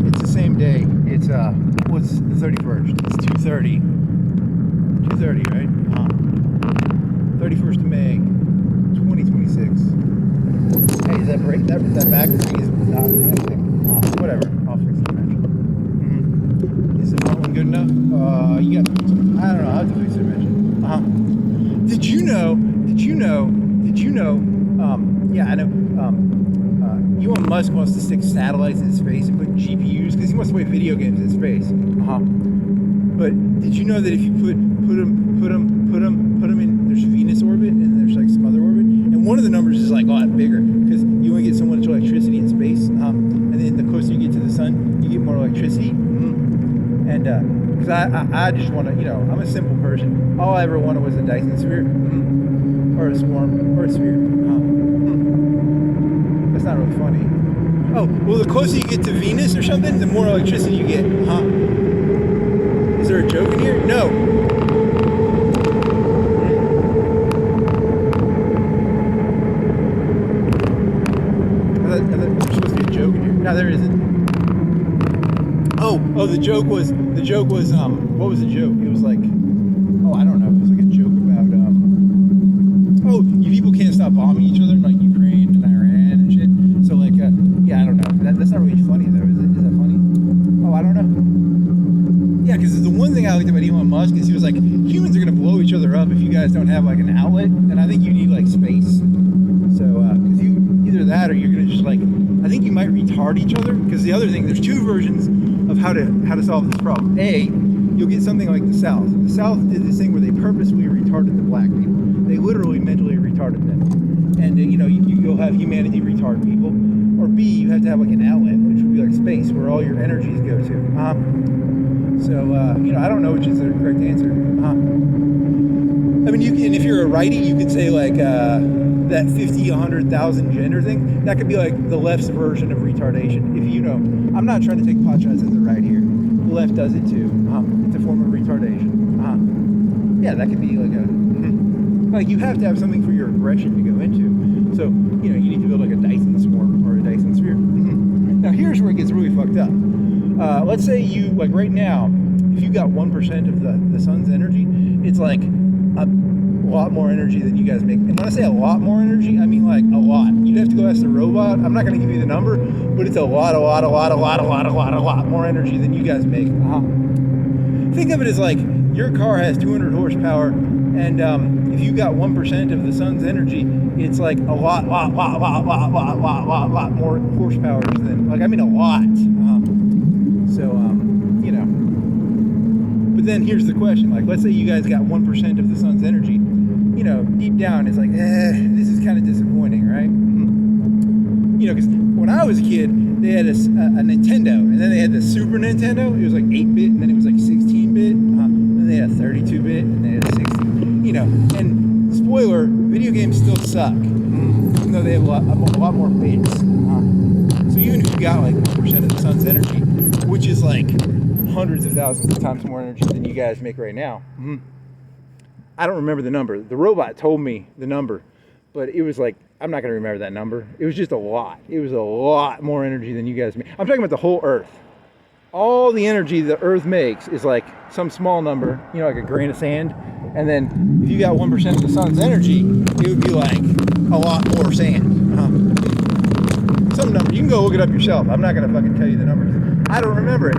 it's the same day. It's what's the 31st? It's 2:30. 2:30, right? 31st of May, 2026. Hey, is that break? That back thing is not connecting. Whatever. I'll fix it eventually. Is the front one good enough? You got. I don't know. I'll have to fix it eventually. Did you know? Yeah, I know. Elon Musk wants to stick satellites in his face and put GPUs because he wants to play video games in his face. But did you know that if you put them in, there's Venus orbit and there's like some other orbit, and one of the numbers is like a lot bigger because you only get so much electricity in space, and then the closer you get to the sun, you get more electricity. And because I just want to, I'm a simple person. All I ever wanted was a Dyson sphere, or a swarm, or a sphere. That's not really funny. Oh, well, the closer you get to Venus or something, the more electricity you get. Is there a joke in here? No. I thought there's supposed to be a joke in here. No, there isn't. Oh, the joke was, what was the joke? It was like, I don't know. It was like a joke about, you people can't stop bombing each other in like Ukraine and Iran and shit. So like, I don't know. That's not really funny though, is it? Is that funny? Oh, I don't know. Yeah, because the one thing I liked about Elon Musk is he was like, humans are going to blow each other up if you guys don't have like an outlet, and I think you need like space. So, because you, either that or you're going to just like, I think you might retard each other, because the other thing, there's two versions of how to solve this problem. A, you'll get something like the South. The South did this thing where they purposely retarded the black people. They literally mentally retarded them. And you'll have humanity retard people. Or B, you have to have like an outlet, which would be like space, where all your energies go to. So I don't know which is the correct answer. I mean, and if you're a righty, you could say like that 50, 100,000 gender thing. That could be like the left's version of retardation. If I'm not trying to take pot shots at the right here. The left does it too. It's a form of retardation. Yeah, that could be like like you have to have something for your aggression to go into. So you need to build like a Dyson swarm or a Dyson sphere. Now here's where it gets really fucked up. Let's say you, like right now, if you got 1% of the sun's energy, it's like a lot more energy than you guys make. And when I say a lot more energy, I mean like a lot. You'd have to go ask the robot. I'm not going to give you the number, but it's a lot more energy than you guys make. Think of it as like your car has 200 horsepower, and if you got 1% of the sun's energy, it's like a lot more horsepower than, like, I mean a lot. But then here's the question, like, let's say you guys got 1% of the sun's energy, deep down it's like, this is kind of disappointing, right? Because when I was a kid, they had a Nintendo, and then they had the Super Nintendo. It was like 8-bit, and then it was like 16-bit, then they had 32-bit, and they had 60, and spoiler, video games still suck, even though they have a lot more bits. So even if you got like 1% of the sun's energy, which is like hundreds of thousands of times more energy than you guys make right now. I don't remember the number. The robot told me the number, but it was like, I'm not going to remember that number. It was just a lot. It was a lot more energy than you guys make. I'm talking about the whole Earth. All the energy the Earth makes is like some small number, like a grain of sand. And then if you got 1% of the sun's energy, it would be like a lot more sand. Some number. You can go look it up yourself. I'm not going to fucking tell you the numbers. I don't remember it.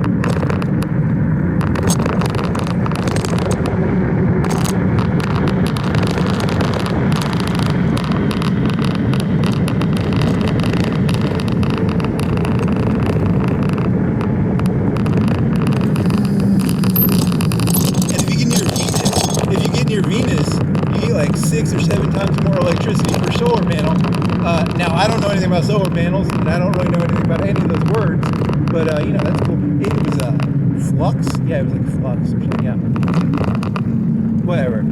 About solar panels, and I don't really know anything about any of those words, but that's cool. It was flux, yeah, it was like flux or something, yeah. Whatever.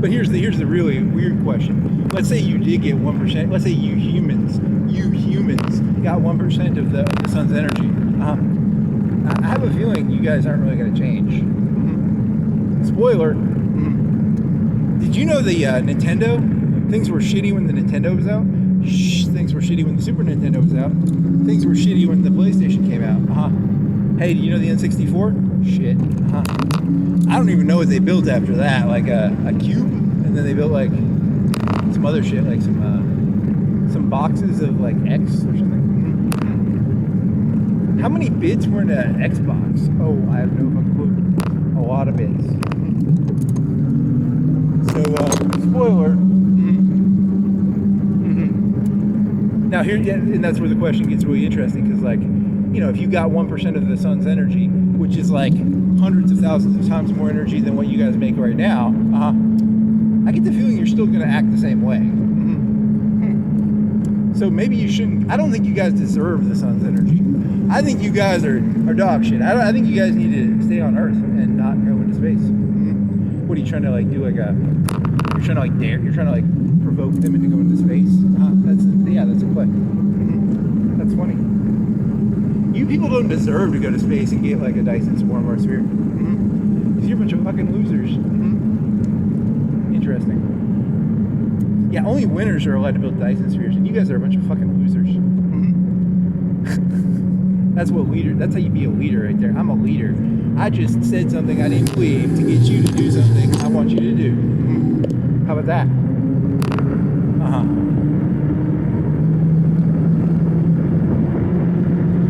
But here's the really weird question. Let's say you did get 1%. Let's say you humans got 1% of the sun's energy. I have a feeling you guys aren't really going to change. Spoiler. Did you know the Nintendo? Things were shitty when the Nintendo was out. Did Things were shitty when the Super Nintendo was out. Things were shitty when the PlayStation came out. Hey, do you know the N64? Shit. I don't even know what they built after that. Like a cube, and then they built like some other shit, like some boxes of like X or something. How many bits were in an Xbox? Oh, I have no fucking clue. A lot of bits. So, spoiler. Now here, yeah, and that's where the question gets really interesting, because like, you know, if you got 1% of the sun's energy, which is like hundreds of thousands of times more energy than what you guys make right now, I get the feeling you're still going to act the same way. So maybe you shouldn't. I don't think you guys deserve the sun's energy. I think you guys are dog shit. I think you guys need to stay on Earth and not go into space. What are you trying to like do? Like you're trying to like dare? You're trying to like provoke them into going into space? That's a play. That's funny. You people don't deserve to go to space and get like a Dyson swarm or a sphere. Because you're a bunch of fucking losers. Interesting. Yeah, only winners are allowed to build Dyson spheres, and you guys are a bunch of fucking losers. That's what leader. That's how you be a leader right there. I'm a leader. I just said something I didn't believe to get you to do something I want you to do. How about that?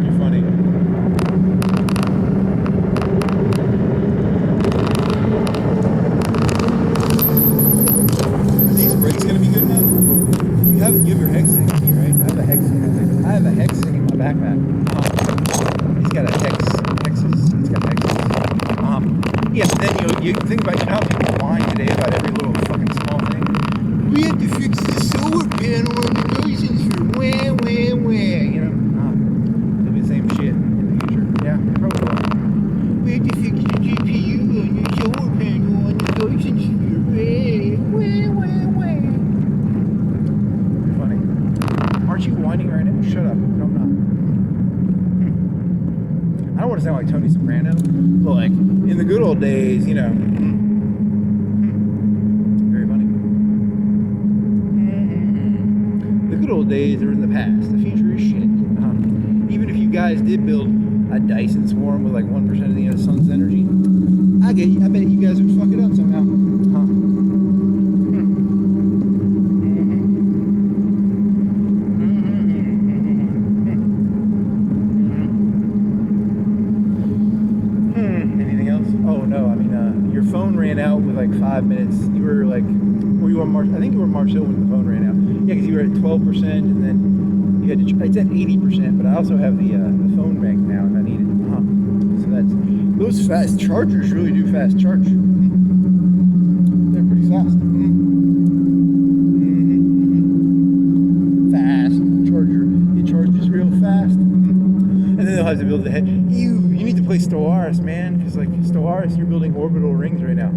You're funny. Are these brakes gonna be good enough? You have your hex thing, right? I have a hex thing. I have a hex thing in my backpack. He's got a hexes. He's got hexes. Yeah, but then you think about how people whine today about every little fucking small thing. We have to fix the solar panel on the Dyson sphere. Wah. You know, it'll be the same shit in the future. Yeah, probably will. We have to fix the GPU on your solar panel on the Dyson sphere. Wah. Funny. Aren't you whining right now? Shut up. No, I'm not. I don't want to sound like Tony Soprano, but like in the good old days, you know. Very funny. The good old days are in the past. The future is shit. Even if you guys did build a Dyson swarm with like 1% of the sun's energy, I bet you guys would fuck it up somehow. Your phone ran out with like 5 minutes. You were like, were you on Mars? I think you were Mars Hill when the phone ran out. Yeah, because you were at 12%, and then you had to. It's at 80%, but I also have the phone bank now, if I need it. So that's those fast chargers really do fast charge. They're pretty fast. Fast charger. It charges real fast. And then they'll have to build the head. You need to play Stellaris, man, because like Stellaris, you're building orbital rings right now.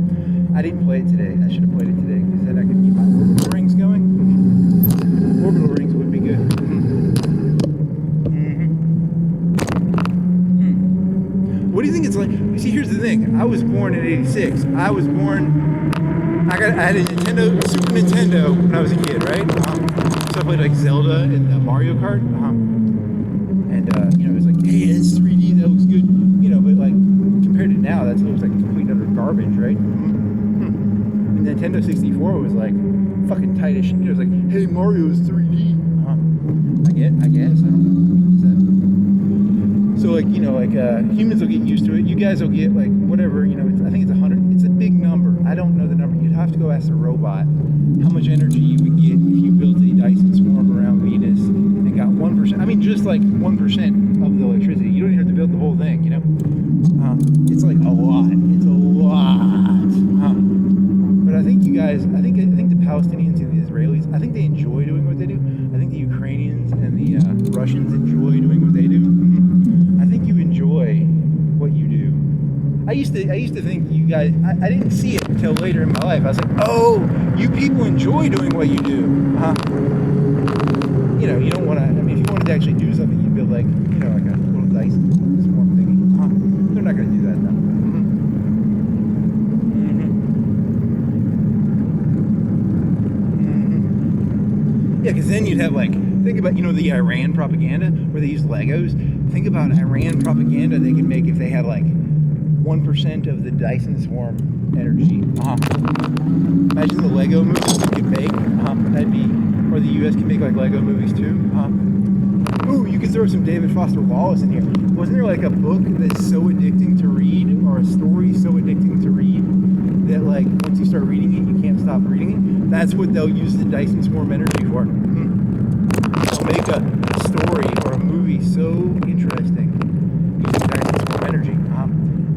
I didn't play it today. I should have played it today, because then I could keep my orbital rings going. Orbital rings would be good. What do you think it's like? See, here's the thing. I was born in '86. I had a Super Nintendo when I was a kid, right? So I played like Zelda and Mario Kart. You know, it was like, hey, it's 3D, that looks good. You know, but like compared to now, that looks like complete utter garbage, right? And Nintendo 64 was like fucking tight as shit. You know, it was like, hey, Mario is 3D. I guess. I don't know. So like, you know, like humans will get used to it. You guys will get like whatever. You know, I think it's 100. It's a big number. I don't know the number. You'd have to go ask the robot how much energy you would get if you built a Dyson swarm around Venus and got 1%. I mean, just like 1% of the electricity. You don't even have to build the whole thing. You know, it's like a lot. It's a lot. But I think you guys. I think the Palestinians and the Israelis. I think they enjoy doing what they do. I think the Ukrainians and the Russians enjoy doing what they do. I think you enjoy what you do. I used to think you guys. I didn't see it until later in my life. I was like, oh, you people enjoy doing what you do. You know, you don't want to. I mean, if you wanted to actually do something, you'd build like, you know, like a little Dyson swarm thingy. They're not going to do that though. Yeah, because then then you'd have like, think about, the Iran propaganda where they use Legos. Think about Iran propaganda they could make if they had like 1% of the Dyson swarm energy. Imagine the Lego movies we could make. That'd be, or the U.S. can make like Lego movies too. Ooh, you could throw some David Foster Wallace in here. Wasn't there like a book that's so addicting to read, or a story so addicting to read, that like once you start reading it, you can't stop reading it? That's what they'll use the Dyson swarm energy for. They'll make a story or a movie so interesting using Dyson swarm energy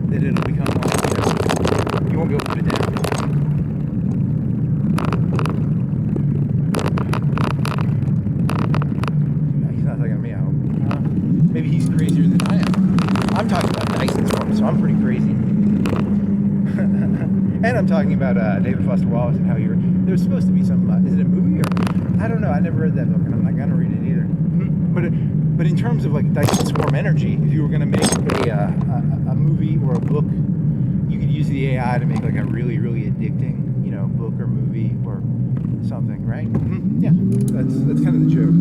that it'll become like, you won't be able to put it down. He's not talking to me, I hope. Maybe he's crazier than I am. I'm talking about Dyson swarm, so I'm pretty crazy. And I'm talking about David Foster Wallace and how there's supposed to be some, is it a movie or, I don't know, I never read that book and I'm not going to read it either. But in terms of like Dyson swarm energy, if you were going to make a movie or a book, you could use the AI to make like a really, really addicting, book or movie or something, right? Yeah, that's kind of the joke.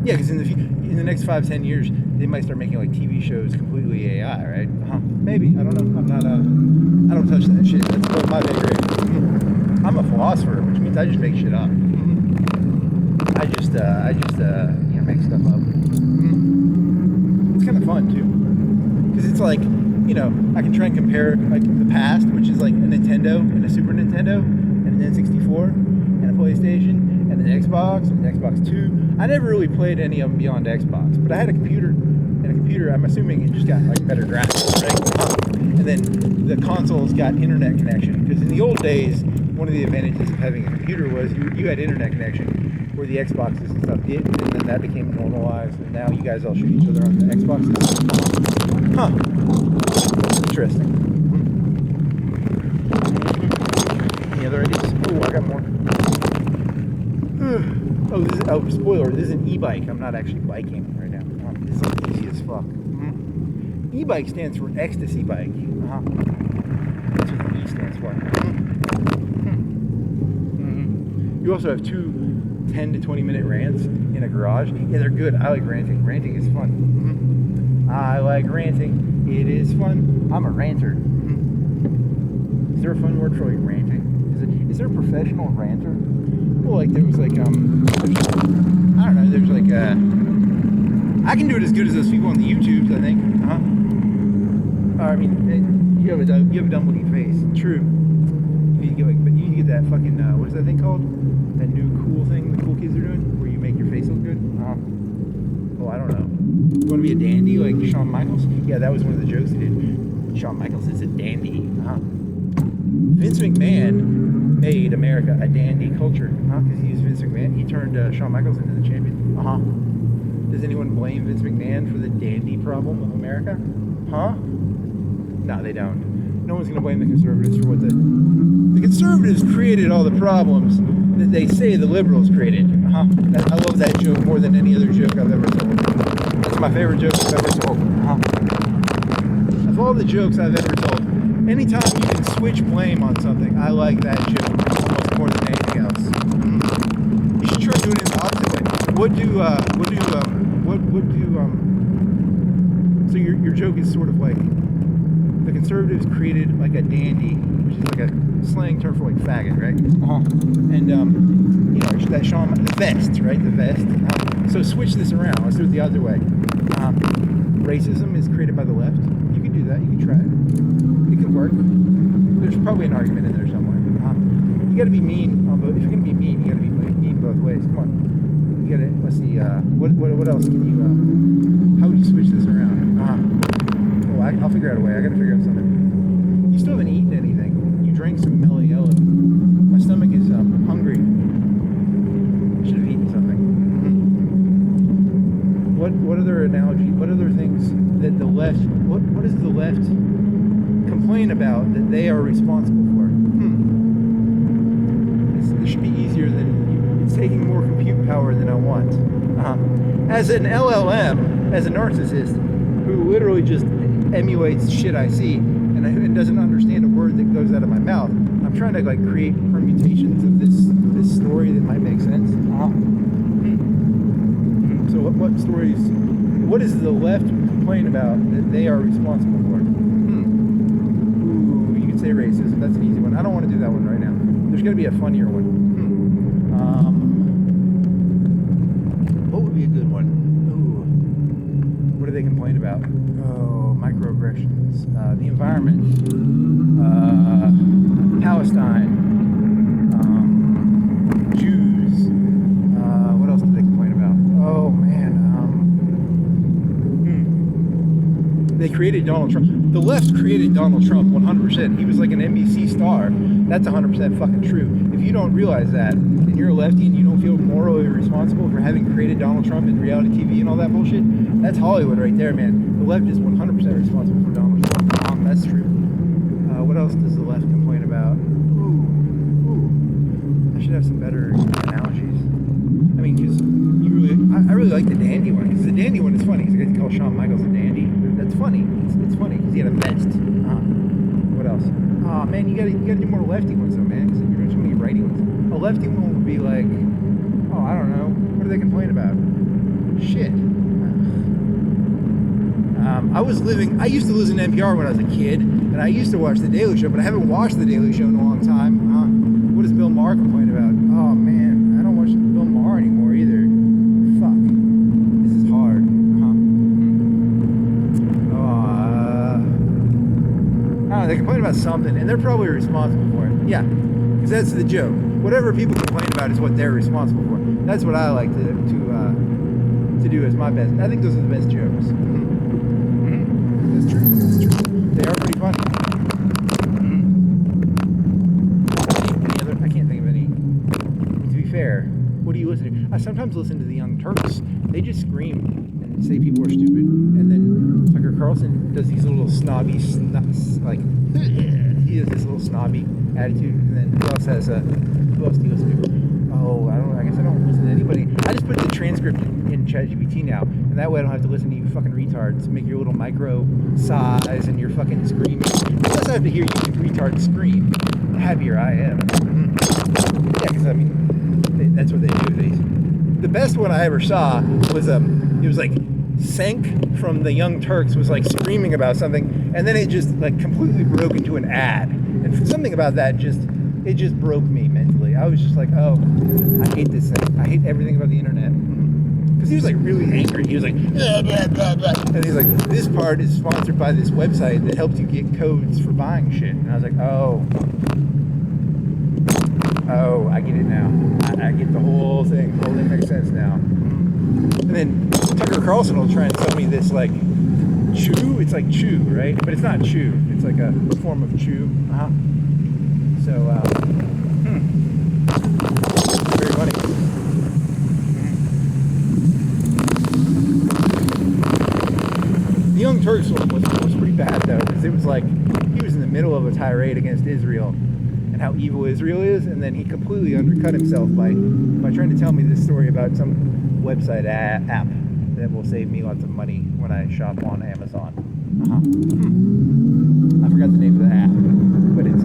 Yeah, because in the next 5-10 years, they might start making like TV shows completely AI, right? Maybe, I don't know. I don't touch that shit. That's above my pay grade. I'm a philosopher, which means I just make shit up. I just make stuff up. It's kind of fun too, because it's like, I can try and compare like the past, which is like a Nintendo and a Super Nintendo and an N64 and a PlayStation and an Xbox and an Xbox 2. I never really played any of them beyond Xbox, but I had a computer, I'm assuming it just got like better graphics, right? And then the consoles got internet connection, because in the old days, one of the advantages of having a computer was you had internet connection, where the Xboxes and stuff did, and then that became normalized, and now you guys all shoot each other on the Xboxes. Interesting. Any other ideas? Oh, I got more. Spoiler, this is an e-bike. I'm not actually biking right now. This is like easy as fuck. E-bike stands for ecstasy bike. That's what the E stands for. You also have two 10 to 20 minute rants in a garage. Yeah, they're good. I like ranting. Ranting is fun. I like ranting. It is fun. I'm a ranter. Is there a fun word for like ranting? Is there a professional ranter? Well, like there was like I don't know. There's like I can do it as good as those people on the YouTubes, I think. I mean, you have a dumb-looking face. True. You need to get that fucking what is that thing called? That new cool thing the cool kids are doing, where you make your face look good. Oh, I don't know. You want to be a dandy like Shawn Michaels? Yeah, that was one of the jokes he did. Shawn Michaels is a dandy. Vince McMahon made America a dandy culture, because he used Vince McMahon. He turned Shawn Michaels into the champion. Does anyone blame Vince McMahon for the dandy problem of America? No, they don't. No one's gonna blame the conservatives for what the conservatives created all the problems that they say the liberals created. I love that joke more than any other joke I've ever told. That's my favorite joke I've ever told. Of all the jokes I've ever told, anytime you can switch blame on something, I like that joke almost more than anything else. You should try doing it in the opposite way. So your joke is sort of like, the conservatives created like a dandy, which is like a slang term for like faggot, right? And that Sean, the vest, right? The vest. So switch this around. Let's do it the other way. Racism is created by the left. You can do that. You can try it. It could work. There's probably an argument in there somewhere. You got to be mean on both. If you're gonna be mean, you got to be mean both ways. Come on. You got to. Let's see. What else can you? How would you switch this around? I'll figure out a way. I got to figure out something. You still haven't eaten anything. You drank some Mellow Yellow. My stomach is hungry. I should have eaten something. What other analogy? What other things that the left? What does the left complain about that they are responsible for? This should be easier than it's taking more compute power than I want. As an LLM, as a narcissist who literally just emulates shit I see and doesn't understand a word that goes out of my mouth. I'm trying to like create permutations of this story that might make sense. So what stories? What does the left complain about that they are responsible for? Ooh, you could say racism. That's an easy one. I don't want to do that one right now. There's got to be a funnier one. What would be a good one? Ooh, what do they complain about? Oh, microaggressions, the environment, Palestine, Jews. What else do they complain about? Oh man, they created Donald Trump. The left created Donald Trump 100%. He was like an NBC star. That's 100% fucking true. If you don't realize that, and you're a lefty and you don't feel morally responsible for having created Donald Trump and reality TV and all that bullshit, that's Hollywood right there, man. The left is 100% responsible for Donald Trump. That's true. What else does the left complain about? Ooh. I should have some better analogies. I mean, because I really like the dandy one. Because the dandy one is funny. Because they call Shawn Michaels a dandy. That's funny. It's funny because he had a vest. What else? Oh man, you gotta do more lefty ones though, man. Because you're doing so many righty ones. A lefty one would be like, oh, I don't know. What do they complain about? Shit. I used to listen to NPR when I was a kid, and I used to watch The Daily Show, but I haven't watched The Daily Show in a long time. What does Bill Maher complain about? Oh man, I don't watch Bill Maher anymore either. Fuck. This is hard. I don't know, they complain about something, and they're probably responsible for it. Yeah, because that's the joke. Whatever people complain about is what they're responsible for. That's what I like to do as my best. I think those are the best jokes. That's true. They are pretty funny. I can't think of any. To be fair, what do you listen to? I sometimes listen to the Young Turks. They just scream and say people are stupid. And then Tucker Carlson does these little snobby, he has this little snobby attitude. And then who else do you listen to? Oh, I guess I don't listen to anybody. I just put the transcript in ChatGPT now, and that way I don't have to listen to you fucking retards make your little micro sighs and your fucking screaming. Unless I have to hear you retards scream, the happier I am. Yeah, because I mean, that's what they do. The best one I ever saw was it was like Senk from the Young Turks was like screaming about something, and then it just like completely broke into an ad, and something about that just broke me mentally. I was just like, oh, I hate this thing. I hate everything about the internet. Because he was like really angry. He was like, blah, blah, blah, blah. And he's like, this part is sponsored by this website that helps you get codes for buying shit. And I was like, oh, I get it now. I get the whole thing. The whole thing makes sense now. And then Tucker Carlson will try and tell me this like chew. It's like chew, right? But it's not chew. It's like a form of chew. So, very funny. The Young Turks one was pretty bad though, because it was like he was in the middle of a tirade against Israel and how evil Israel is, and then he completely undercut himself by trying to tell me this story about some website app that will save me lots of money when I shop on Amazon. I forgot the name of the app, but it's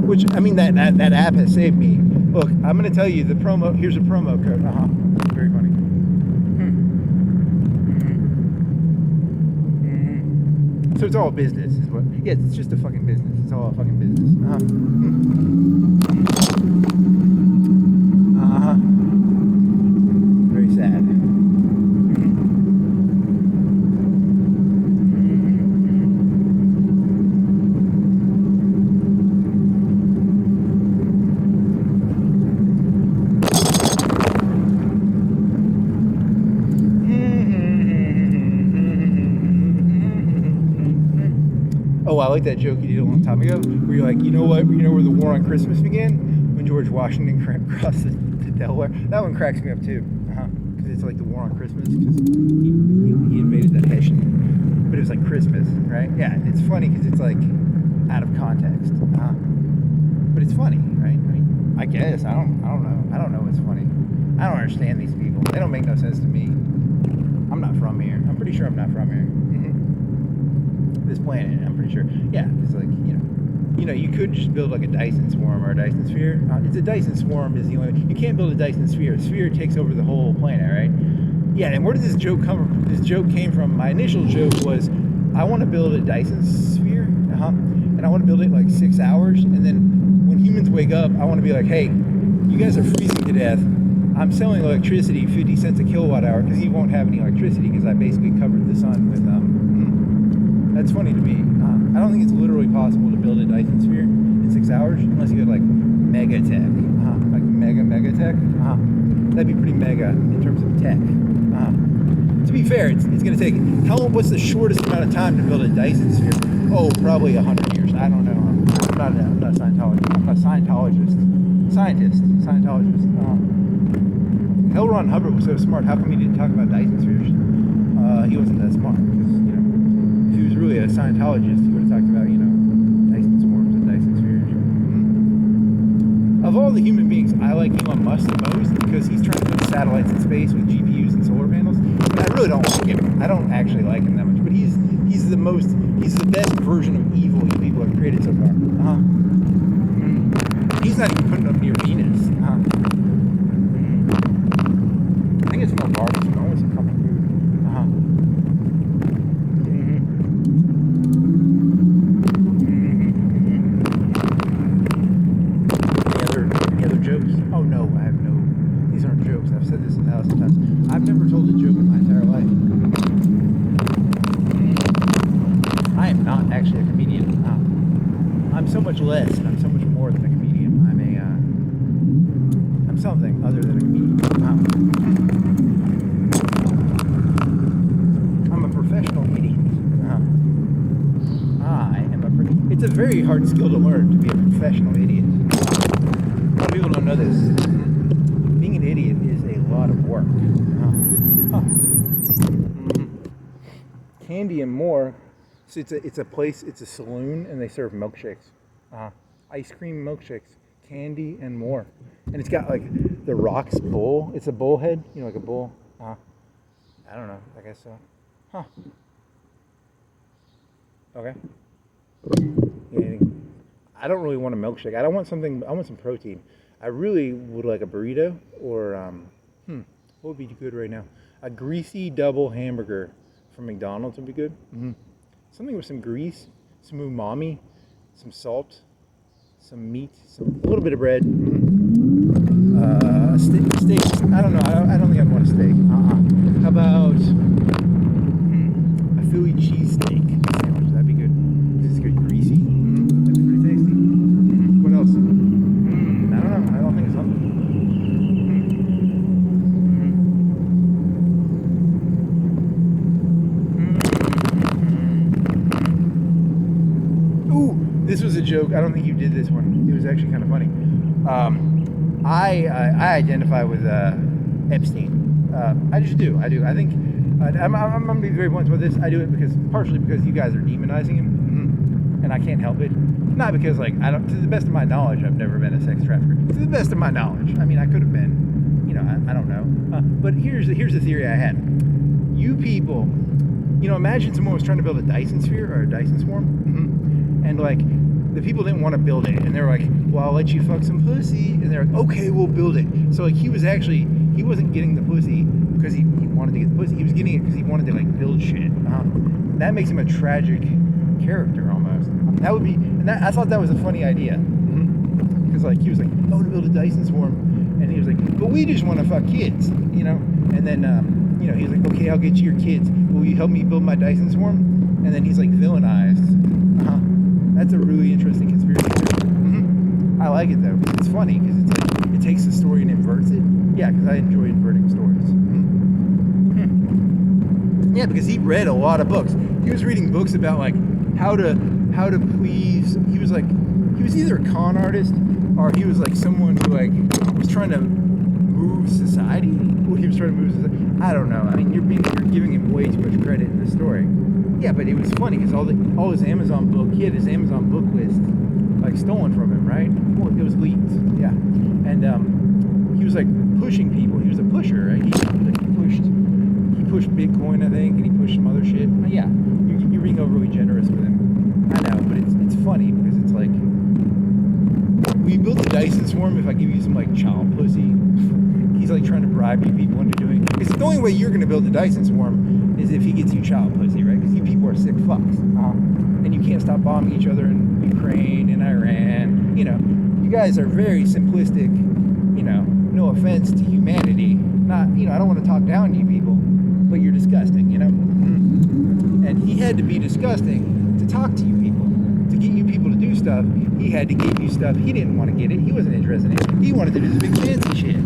which I mean that app has saved me. Look, I'm gonna tell you the promo. Here's a promo code. Very funny. So it's all business, is what? Yeah, it's just a fucking business. It's all a fucking business. Very sad. Oh, I like that joke you did a long time ago, where you're like, you know what? You know where the war on Christmas began? When George Washington crossed the Delaware. That one cracks me up too, because it's like the war on Christmas, because he invaded the Hessian, but it was like Christmas, right? Yeah, it's funny because it's like out of context, but it's funny, right? I mean, I guess I don't know what's funny. I don't understand these people. They don't make no sense to me. I'm not from here. I'm pretty sure I'm not from here. this planet. I'm pretty sure. Yeah, because like you could just build like a Dyson swarm or a Dyson sphere. It's a Dyson swarm is the only. You can't build a Dyson sphere. A sphere takes over the whole planet, right? Yeah. And where does this joke come from? This joke came from my initial joke was, I want to build a Dyson sphere, and I want to build it in like 6 hours, and then when humans wake up, I want to be like, hey, you guys are freezing to death. I'm selling electricity 50 cents a kilowatt hour because you won't have any electricity because I basically covered the sun with That's funny to me. I don't think it's literally possible to build a Dyson sphere in 6 hours unless you had like mega tech, like mega tech. That'd be pretty mega in terms of tech. To be fair, it's going to take what's the shortest amount of time to build a Dyson sphere? Oh, probably 100 years. I don't know. I'm not a Scientologist. I'm a Scientologist. L. Ron Hubbard was so smart. How come he didn't talk about Dyson spheres? He wasn't that smart because if he was really a Scientologist, he would have talked about Dyson swarms and Dyson spheres. Of all the human beings, I like Elon Musk the most because he's trying to put satellites in space with GPUs and solar panels. But I really don't like him. I don't actually like him that much. But he's the best version of evil you people have created so far. He's not even putting up near Venus. I think it's no barbecue. I want some comfort food. Any other jokes? Oh no, I have no. These aren't jokes. I've said this 1,000 times. I've never told a joke in my entire life. I am not actually a comedian. I'm so much less, and I'm so much more than a comedian. I'm something other than a comedian. I'm a professional idiot. It's a very hard skill to learn to be a professional idiot. A lot of people don't know this. Being an idiot is a lot of work. Candy and More. So it's a place. It's a saloon, and they serve milkshakes, ice cream milkshakes, Candy and More, and it's got like the Rock's bowl. It's a bull head, like a bull. I don't know. I guess so. Okay. Yeah, I don't really want a milkshake. I want some protein. I really would like a burrito or what would be good right now? A greasy double hamburger from McDonald's would be good. Something with some grease, some umami, some salt, some meat, a little bit of bread. Steak. I don't know. I don't think I'd want a steak. How about a Philly cheesesteak sandwich? That'd be good. It's good, greasy. That'd be pretty tasty. What else? I don't know. I don't think it's something. This was a joke. I don't think you did this one. It was actually kind of funny. I identify with Epstein. I just do. I do. I think I'm going to be very blunt about this. I do it partially because you guys are demonizing him, and I can't help it. Not because to the best of my knowledge, I've never been a sex trafficker. To the best of my knowledge, I mean, I could have been. I don't know. But here's the theory I had. You people, imagine someone was trying to build a Dyson sphere or a Dyson swarm. And the people didn't want to build it, and they were like, well, I'll let you fuck some pussy, and they're like, okay, we'll build it. So he wasn't getting the pussy because he wanted to get the pussy. He was getting it because he wanted to build shit. That makes him a tragic character almost. That would be, and I thought that was a funny idea because he was like, I want to build a Dyson swarm, and he was like, but we just want to fuck kids, and then he was like, okay, I'll get you your kids. Will you help me build my Dyson swarm? And then he's villainized. That's a really interesting conspiracy theory. I like it though, because it's funny, because it takes the story and inverts it. Yeah, because I enjoy inverting stories. Yeah, because he read a lot of books. He was reading books about how to please. He was either a con artist or he was someone who was trying to move society. Well, he was trying to move society. I don't know. I mean, you're giving him way too much credit in the story. Yeah, but it was funny because all his Amazon book, he had his Amazon book list stolen from him, right? Well, it was leaked. Yeah, and he was pushing people. He was a pusher, right? He pushed Bitcoin, I think, and he pushed some other shit. Yeah, he you're being overly generous with him. I know, but it's funny because it's like, we built a Dyson swarm. If I give you some like child pussy, he's like trying to bribe you people into doing. Because the only way you're going to build a Dyson swarm is if he gets you child pussy, right? Because you people are sick fucks, and you can't stop bombing each other in Ukraine and Iran. You know, you guys are very simplistic. You know, no offense to humanity. Not, you know, I don't want to talk down to you people, but you're disgusting. You know, and he had to be disgusting to talk to you people. To get you people to do stuff, he had to give you stuff he didn't want to get it. He wasn't interested in it. He wanted to do the big fancy shit.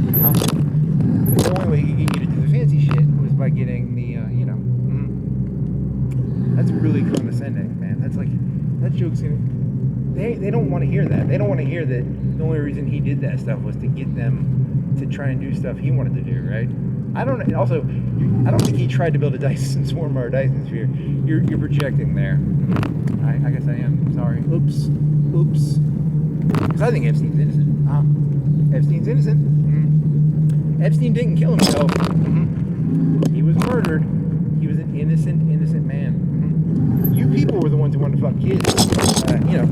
But the only way he could get you to do the fancy shit was by getting the, you know. That's really condescending, man. That's like, that joke's gonna. They don't want to hear that. They don't want to hear that the only reason he did that stuff was to get them to try and do stuff he wanted to do, right? I don't think he tried to build a Dyson swarm or a Dyson sphere. You're projecting there. I guess I am. Sorry. Oops. Because I think Epstein's innocent. Epstein's innocent. Epstein didn't kill himself. He was murdered. He was an innocent man. You people were the ones who wanted to fuck kids. You know,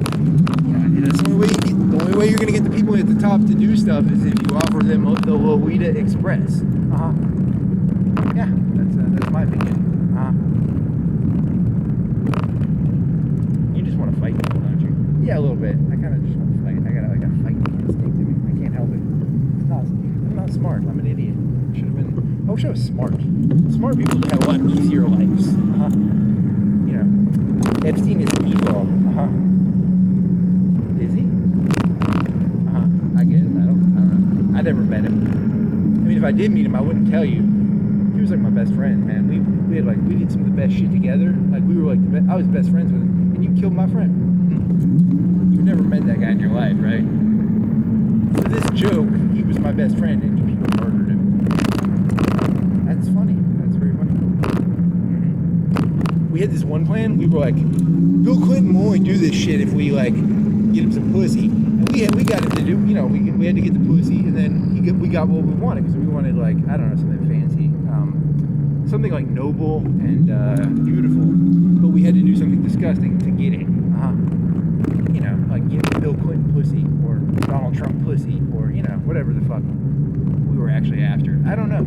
that's the only way you're going to get the people at the top to do stuff is if you offer them the Lolita Express. Yeah, that's my opinion. You just want to fight people, don't you? Yeah, a little bit. I kind of just want to fight. I got like a fighting instinct in me. I can't help it. I'm not smart. I'm an idiot. Should have been. I wish I was smart. Smart people have a lot easier lives. You know, Epstein is evil. Is he? I guess. I don't know. I never met him. I mean, if I did meet him, I wouldn't tell you. He was like my best friend, man. We did some of the best shit together. Like we were like I was best friends with him, and you killed my friend. You've never met that guy in your life, right? For this joke, he was my best friend, and you people murdered him. That's funny. That's very funny. We had this one plan. We were like, Bill Clinton will only do this shit if we like get him some pussy. And we got him to do. You know, we had to get the pussy, and then we got what we wanted because we wanted like I don't know something fancy. Something like noble and beautiful, but we had to do something disgusting to get it. You know, like get Bill Clinton pussy or Donald Trump pussy or you know whatever the fuck we were actually after. I don't know.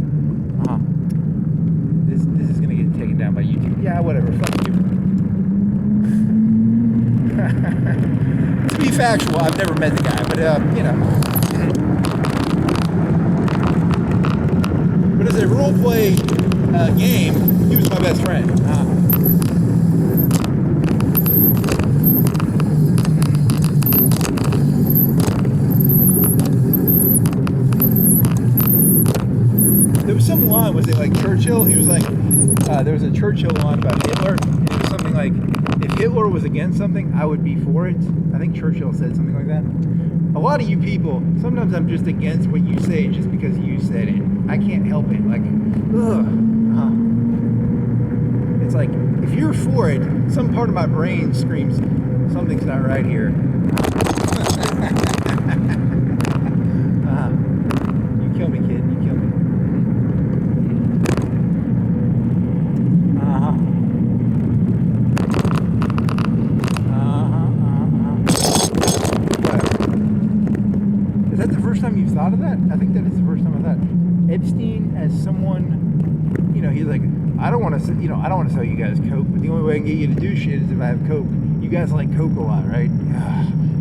This is gonna get taken down by YouTube. Yeah, whatever. Fuck you. To be factual, I've never met the guy, but you know. But as a role play game, he was my best friend. There was some line, was it like Churchill? He was like, there was a Churchill line about Hitler, and it was something like, if Hitler was against something, I would be for it. I think Churchill said something like that. A lot of you people, sometimes I'm just against what you say just because you said it. I can't help it. Like, it's like, if you're for it, some part of my brain screams, something's not right here. You kill me, kid. You kill me. Is that the first time you've thought of that? I think that is the first time I thought. Epstein as someone, you know, he's like, I don't want to sell you guys coke, but the only way I can get you to do shit is if I have coke. You guys like coke a lot, right?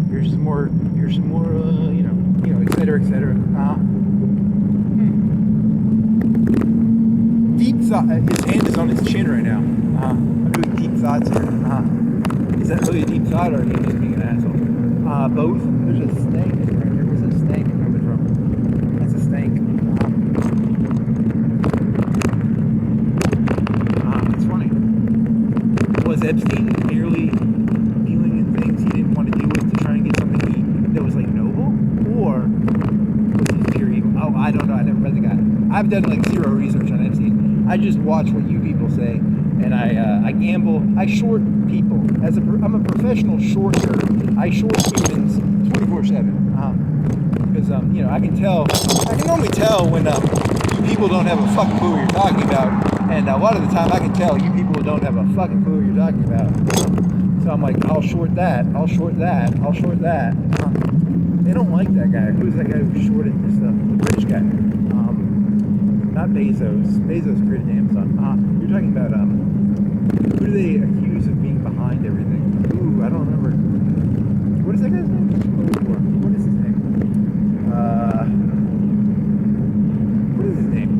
Here's some more, you know, et cetera, et cetera. Deep thought. His hand is on his chin right now. I'm doing deep thoughts here. Is that really a deep thought, or are you just being an asshole? Both. There's a stank right here. Where's that stank coming from? That's a stank. It's funny. Was Epstein merely dealing in things he didn't want to deal with to try and get something that was like noble, or was he pure evil? Oh, I don't know. I never read the guy. I've done like zero research on Epstein. I just watch what you people say, and I gamble. I short people. I'm a professional shorter. I short humans 24/7. Because you know, I can normally tell when you people don't have a fucking clue what you're talking about, and a lot of the time I can tell you people don't have a fucking clue what you're talking about. So I'm like, I'll short that. I'll short that. I'll short that. They don't like that guy. Who's that guy who shorted this stuff? The British guy. Not Bezos. Bezos created Amazon. You're talking about who do they accuse of being behind everything? Ooh, I don't remember. What is that guy's name? What is his name? What is his name?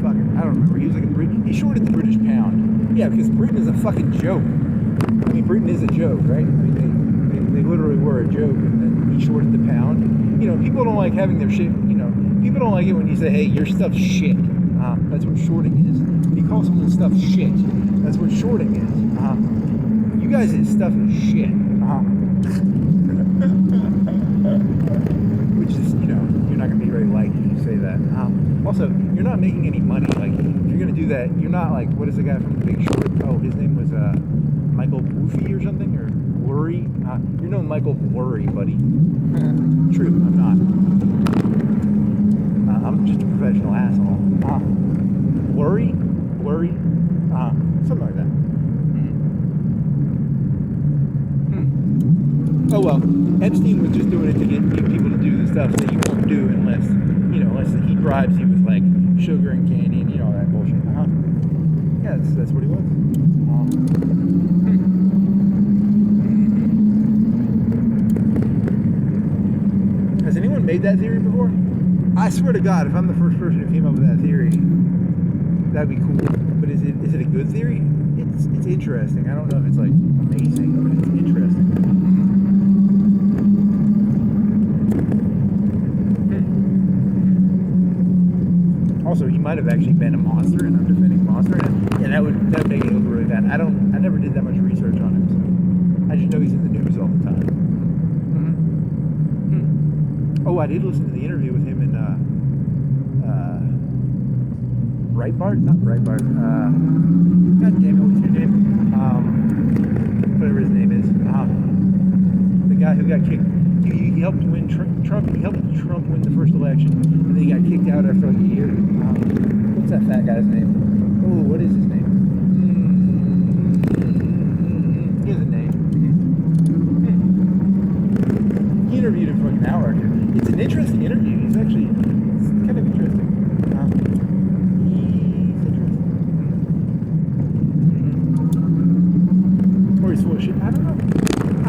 Fuck it, I don't remember. He was like he shorted the British pound. Yeah, because Britain is a fucking joke. I mean, Britain is a joke, right? I mean, they literally were a joke, and then he shorted the pound. You know, people don't like having their shit. You know, people don't like it when you say, "Hey, your stuff's shit." That's what shorting is. When you call someone's stuff shit, that's what shorting is. You guys' stuff is shit. Which is, you know, you're not going to be very liked if you say that. Also, you're not making any money. Like, if you're going to do that, you're not like, what is the guy from The Big Short? Oh, his name was Michael Woofy or something? Or Worry? You're no Michael Worry, buddy. True, I'm not. I'm just a professional asshole. Worry? Something like that. Oh well, Epstein was just doing it to get people to do the stuff that you won't do unless he bribes you with like sugar and candy and all that bullshit. Yeah, that's what he was. Has anyone made that theory before? I swear to God, if I'm the first person who came up with that theory, that'd be cool. But is it a good theory? It's interesting. I don't know if it's like amazing, but it's interesting. Also, he might have actually been a monster, and I'm defending a monster. Yeah, that would make it look really bad. I never did that much research on him, so I just know he's in the news all the time. Oh, I did listen to the interview with him in Breitbart? Not Breitbart. God damn it, what's his name? Whatever his name is. The guy who got kicked. He helped win Trump. He helped Trump win the first election, and then he got kicked out after like a year. What's that fat guy's name? Oh, what is his name? He has a name. He interviewed him for like an hour or two. It's an interesting interview. It's kind of interesting. Or he's full of shit. I don't know.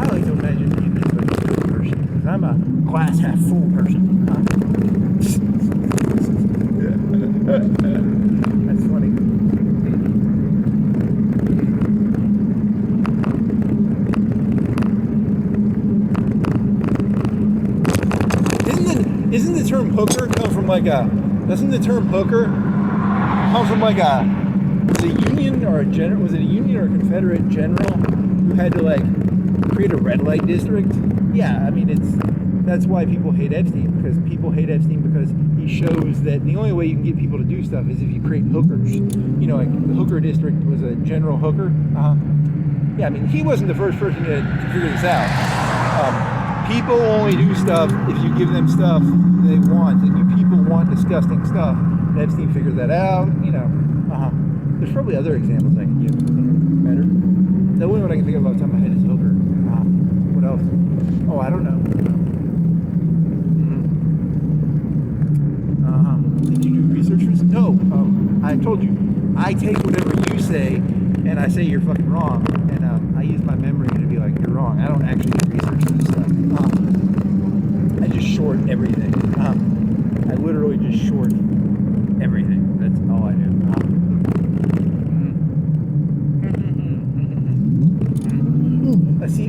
I like to imagine he's like a full person. Because I'm a glass half full person. That's funny. Isn't the term hooker come from like a? Doesn't the term hooker come from like a? Was it a union or a general? Was it a union or a Confederate general who had to like create a red light district? Yeah, I mean that's why people hate Epstein, because people hate Epstein because he shows that the only way you can get people to do stuff is if you create hookers. You know, like the hooker district was a general hooker. Yeah, I mean he wasn't the first person to figure this out. People only do stuff if you give them stuff they want, and you people want disgusting stuff. And Epstein figured that out. You know, there's probably other examples I can give that are better. The only one I can think of off the top of my head is hooker. What else? Oh, I don't know. Did you do research for this? No. I told you. I take whatever you say, and I say you're fucking wrong, and I use my memory to be like, you're wrong. I don't actually do research for this stuff. I just short everything. I literally just short everything. That's all I do.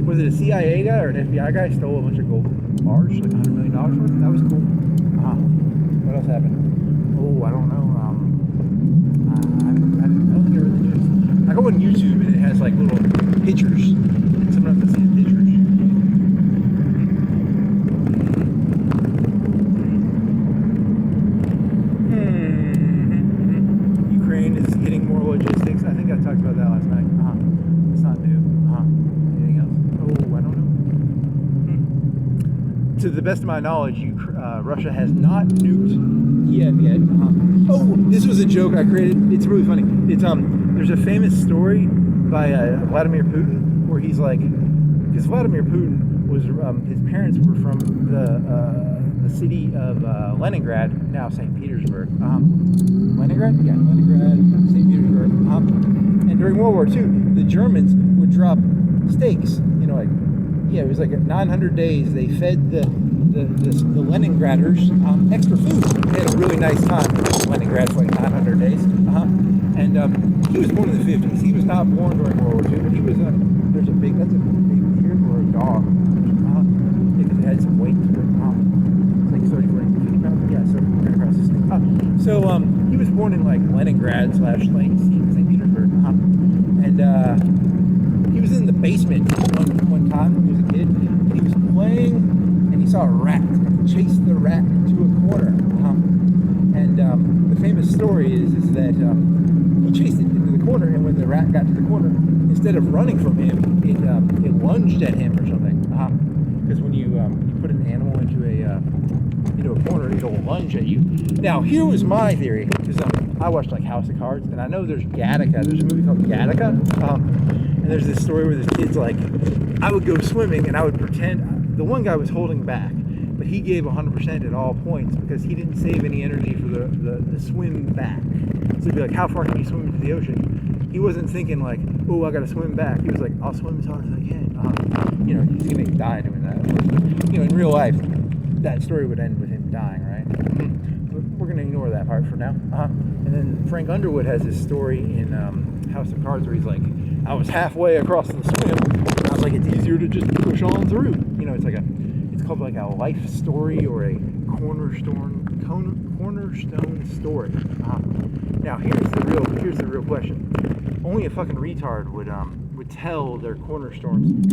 Was it a CIA guy or an FBI guy stole a bunch of gold bars, like $100 million worth? That was cool. What else happened? Oh, I don't know. I don't think I read the news. I go on YouTube and it has like little pictures. Sometimes I see the pictures. Ukraine is getting more logistics. I think I talked about that last night. It's not new. Anything else? Oh, I don't know. To the best of my knowledge, Russia has not nuked Kiev yet. Oh, this was a joke I created. It's really funny. It's there's a famous story by Vladimir Putin, where he's like, because Vladimir Putin was his parents were from the city of Leningrad, now St. Petersburg. Leningrad? Yeah, Leningrad, St. Petersburg. And during World War II, the Germans would drop stakes, like, yeah, it was like 900 days they fed the Leningraders extra food. They had a really nice time in Leningrad for like 900 days. And he was born in the 50s. He was not born during World War II, but he was that's a big deer or a dog. Because it had some weight to it. It's like 30, 40, 50 pounds. Yeah, so right across this thing. So he was born in like Leningrad / St. Petersburg. And he was in the basement one time when he was a kid. And he was playing, and he saw a rat. And he chased the rat into a corner. And the famous story is that he chased it into the corner, and when the rat got to the corner, instead of running from him, it lunged at him or something. Because when you put an animal into a corner, it'll lunge at you. Now, here was my theory, because I watched like House of Cards, and I know there's Gattaca. There's a movie called Gattaca, and there's this story where this kid's like, I would go swimming, and I would pretend the one guy was holding back, but he gave 100% at all points because he didn't save any energy for the swim back. So he'd be like, how far can you swim into the ocean? He wasn't thinking like, oh, I gotta swim back. He was like, I'll swim as hard as I can. He's gonna die doing that. In real life, that story would end with him dying, right? But we're gonna ignore that part for now. And then Frank Underwood has this story in House of Cards where he's like, I was halfway across the swim. And I was like, it's easier to just push on through. It's called like a life story or a cornerstone story. Now here's the real question. Only a fucking retard would tell their cornerstone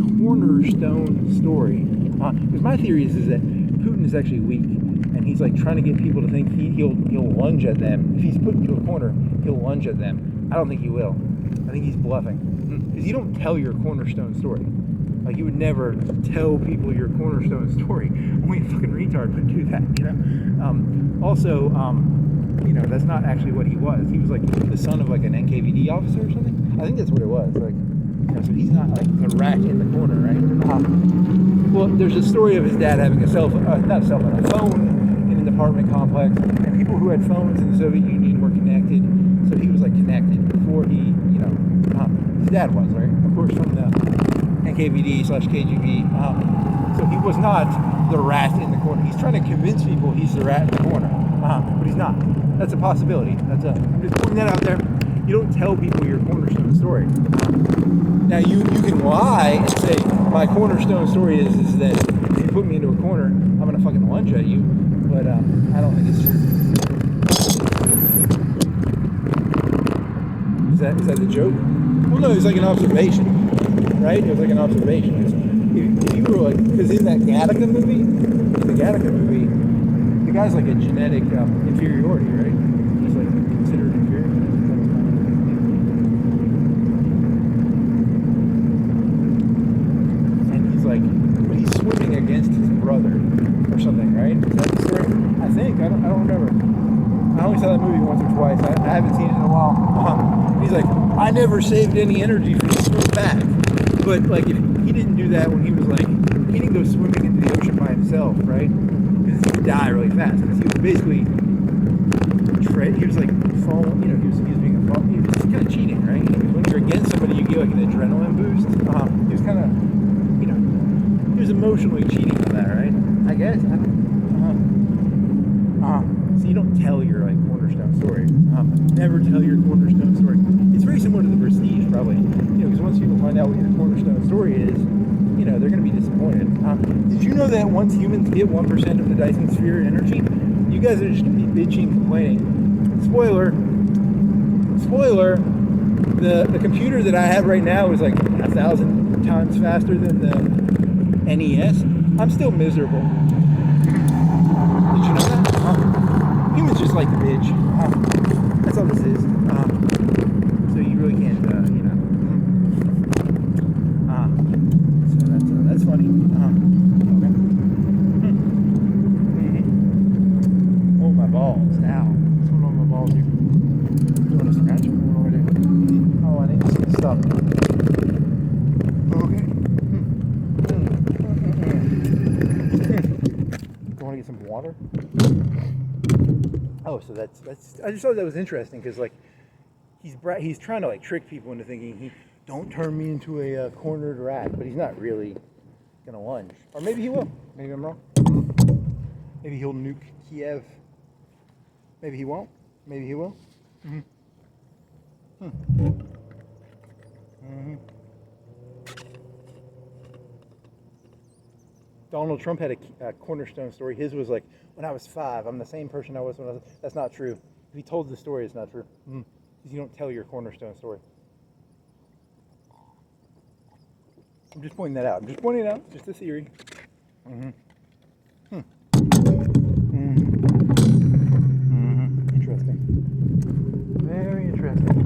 story. Because my theory is that Putin is actually weak, and he's like trying to get people to think he'll lunge at them. If he's put into a corner, he'll lunge at them. I don't think he will. I think he's bluffing. Because you don't tell your cornerstone story. Like, you would never tell people your cornerstone story. Only a fucking retard would do that, Also, that's not actually what he was. He was like the son of like an NKVD officer or something. I think that's what it was. Like, so he's not like the rat in the corner, right? Well, there's a story of his dad having a phone in an apartment complex, and people who had phones in the Soviet Union were connected. So he was like connected before he, his dad was, right? Of course, from the NKVD / KGB. So he was not the rat in the corner. He's trying to convince people he's the rat in the corner, but he's not. That's a possibility. I'm just putting that out there. You don't tell people your cornerstone story. Now you can lie and say my cornerstone story is that if you put me into a corner, I'm gonna fucking lunge at you. But I don't think it's true. Is that the joke? Well, no, it's like an observation, right? It was like an observation. If you were like, because in the Gattaca movie, the guy's like a genetic inferiority, right? He's like considered inferior. And he's like, but he's swimming against his brother or something, right? Is that the story? I think. I don't remember. I only saw that movie once or twice. I haven't seen it in a while. He's like, I never saved any energy for the swim back. But like, if he didn't do that when he was like, he didn't go swimming into the ocean by himself, right? Because he'd die really fast. Because he was basically, he was like falling, he was being a fall. He was kind of cheating, right? When you're against somebody, you get like an adrenaline boost. He was kind of, he was emotionally cheating on that, right? I guess. So you don't tell your like cornerstone story. Never tell your cornerstone story. It's very similar to The Prestige, probably. Because once people find out what your cornerstone story is, they're going to be disappointed. Did you know that once humans get 1% of the Dyson sphere energy, you guys are just going to be bitching, complaining. Spoiler. The computer that I have right now is like 1,000 times faster than the NES. I'm still miserable. Did you know that? Humans just like to bitch. That's all this is. So you really can't, So that's funny. Okay. Oh, my balls. Ow. What's going on with my balls here? You want to scratch them? What do I do? Oh, I need to stop. You want to get some water? Oh, so that's. I just thought that was interesting because like he's trying to like trick people into thinking don't turn me into a cornered rat, but he's not really gonna lunge. Or maybe he will. Maybe I'm wrong. Maybe he'll nuke Kiev. Maybe he won't. Maybe he will. Donald Trump had a cornerstone story. His was like, when I was 5, I'm the same person I was when I was... That's not true. If he told the story, it's not true. Because you don't tell your cornerstone story. I'm just pointing that out. I'm just pointing it out. Just a theory. Interesting. Very interesting.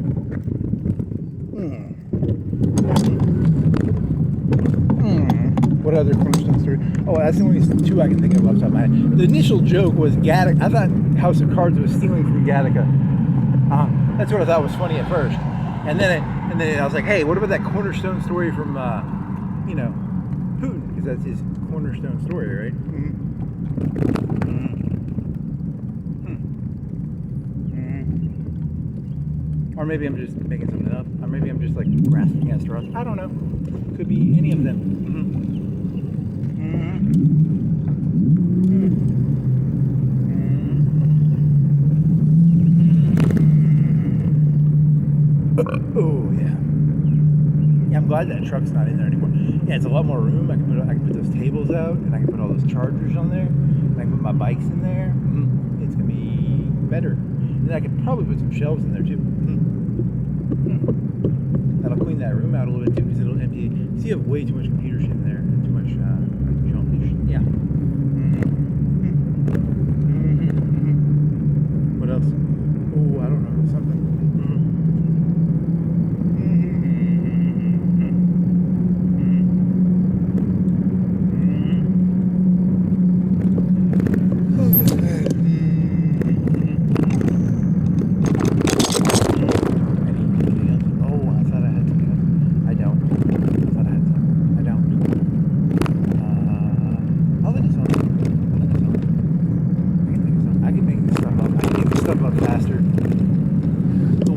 What other cornerstone story? Oh, that's the only 2 I can think of off the top of my head. The initial joke was Gattaca. I thought House of Cards was stealing from Gattaca. That's what I thought was funny at first. And then I was like, hey, what about that cornerstone story from, Putin? Because that's his cornerstone story, right? Or maybe I'm just making something up. Or maybe I'm just like grasping at straws. I don't know. Could be any of them. Oh yeah. Yeah, I'm glad that truck's not in there anymore. Yeah, it's a lot more room. I can put those tables out, and I can put all those chargers on there. And I can put my bikes in there. It's gonna be better. And I could probably put some shelves in there too. That'll clean that room out a little bit too, because it'll empty. See, you have way too much computer shit in there. Too much junk. Yeah. What else? Oh, I don't know. Something.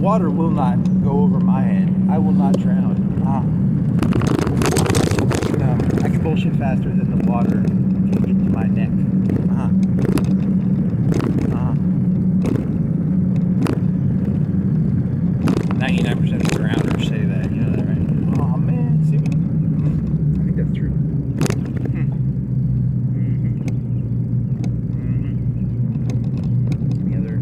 Water will not go over my head. I will not drown. No, I can bullshit faster than the water can get to my neck. 99% of drowners say that. You know that, right? Oh man, see? I think that's true. The other,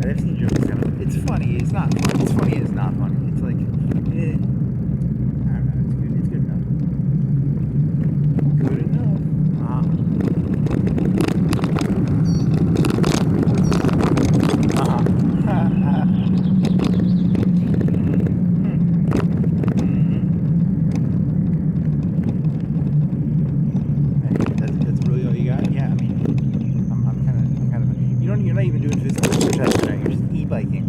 that Epstein joke is kind of. It's funny. It's not funny. It's funny. It's not funny. It's like, I don't know. It's good enough. Good enough. That's really all you got? Yeah. I mean, I'm kind of. You're not even doing physical exercise tonight. You're just e-biking.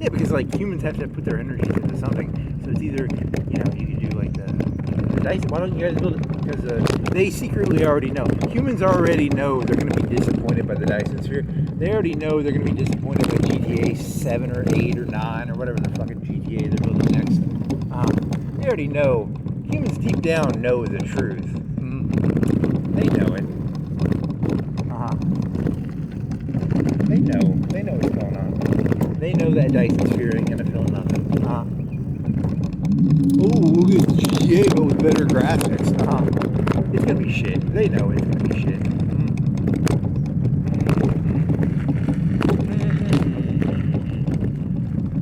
Yeah, because like humans have to put their energies into something. So it's either, you can do like the Dyson. Why don't you guys build it? Because they secretly already know. Humans already know they're going to be disappointed by the Dyson sphere. They already know they're going to be disappointed by GTA 7 or 8 or 9 or whatever the fucking GTA they're building next. They already know. Humans deep down know the truth. They know it. They know what's going on. They know that Dyson sphere ain't gonna feel nothing. Oh, look at GTA, but with better graphics. It's gonna be shit. They know it's gonna be shit.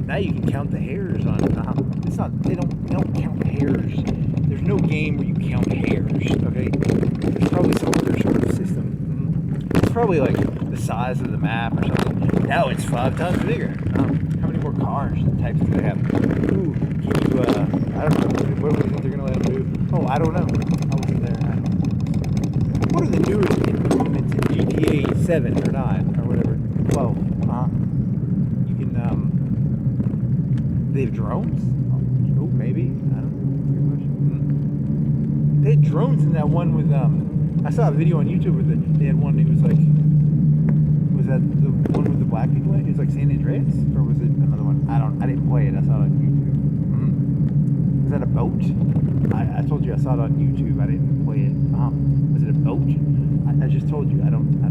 Now you can count the hairs on. It's not. They don't count hairs. There's no game where you count hairs, okay? There's probably some other sort of system. It's probably like the size of the map or something. Now it's 5 times bigger. How many more cars and types do they have? Ooh, can you, I don't know, what do you think they're going to let them do? Oh, I don't know. I wasn't there. What are the newest improvements in GTA 7 or 9 or whatever? 12. You can, they have drones? Oh, maybe. I don't know. Good question. They had drones in that one with, I saw a video on YouTube with it. They had one that was like, was that the one with the black people in it? It was like San Andreas? Or was it another one? I didn't play it. I saw it on YouTube. Was that a boat? I told you I saw it on YouTube. I didn't play it. Was it a boat? I just told you. I don't know.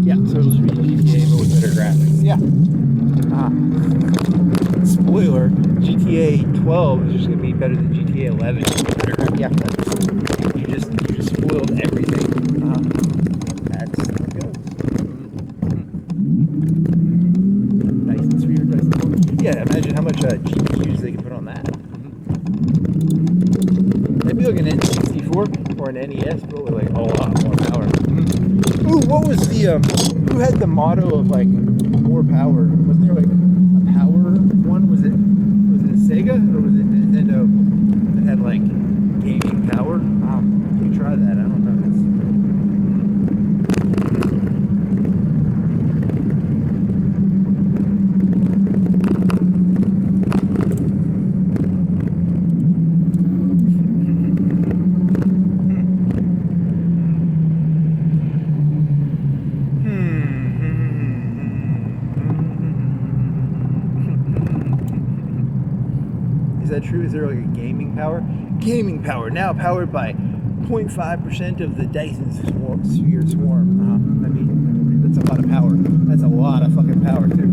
Yeah, so it'll be GTA but with better graphics. Yeah. Spoiler, GTA 12 is just going to be better than GTA 11. Yeah, you just spoiled everything. That's how it goes. Dyson sphere, Dyson. Yeah, imagine how much GPUs they can put on that. Maybe like an N64 or an NES, but with like a lot more power. Ooh, what was the who had the motto of like more power? Wasn't there like a power one? Was it Sega or was it Nintendo that had like gaming power? You try that. I don't know. Is that true? Is there like a gaming power? Gaming power now powered by 0.5% of the Dyson sphere swarm. I mean, that's a lot of power. That's a lot of fucking power too.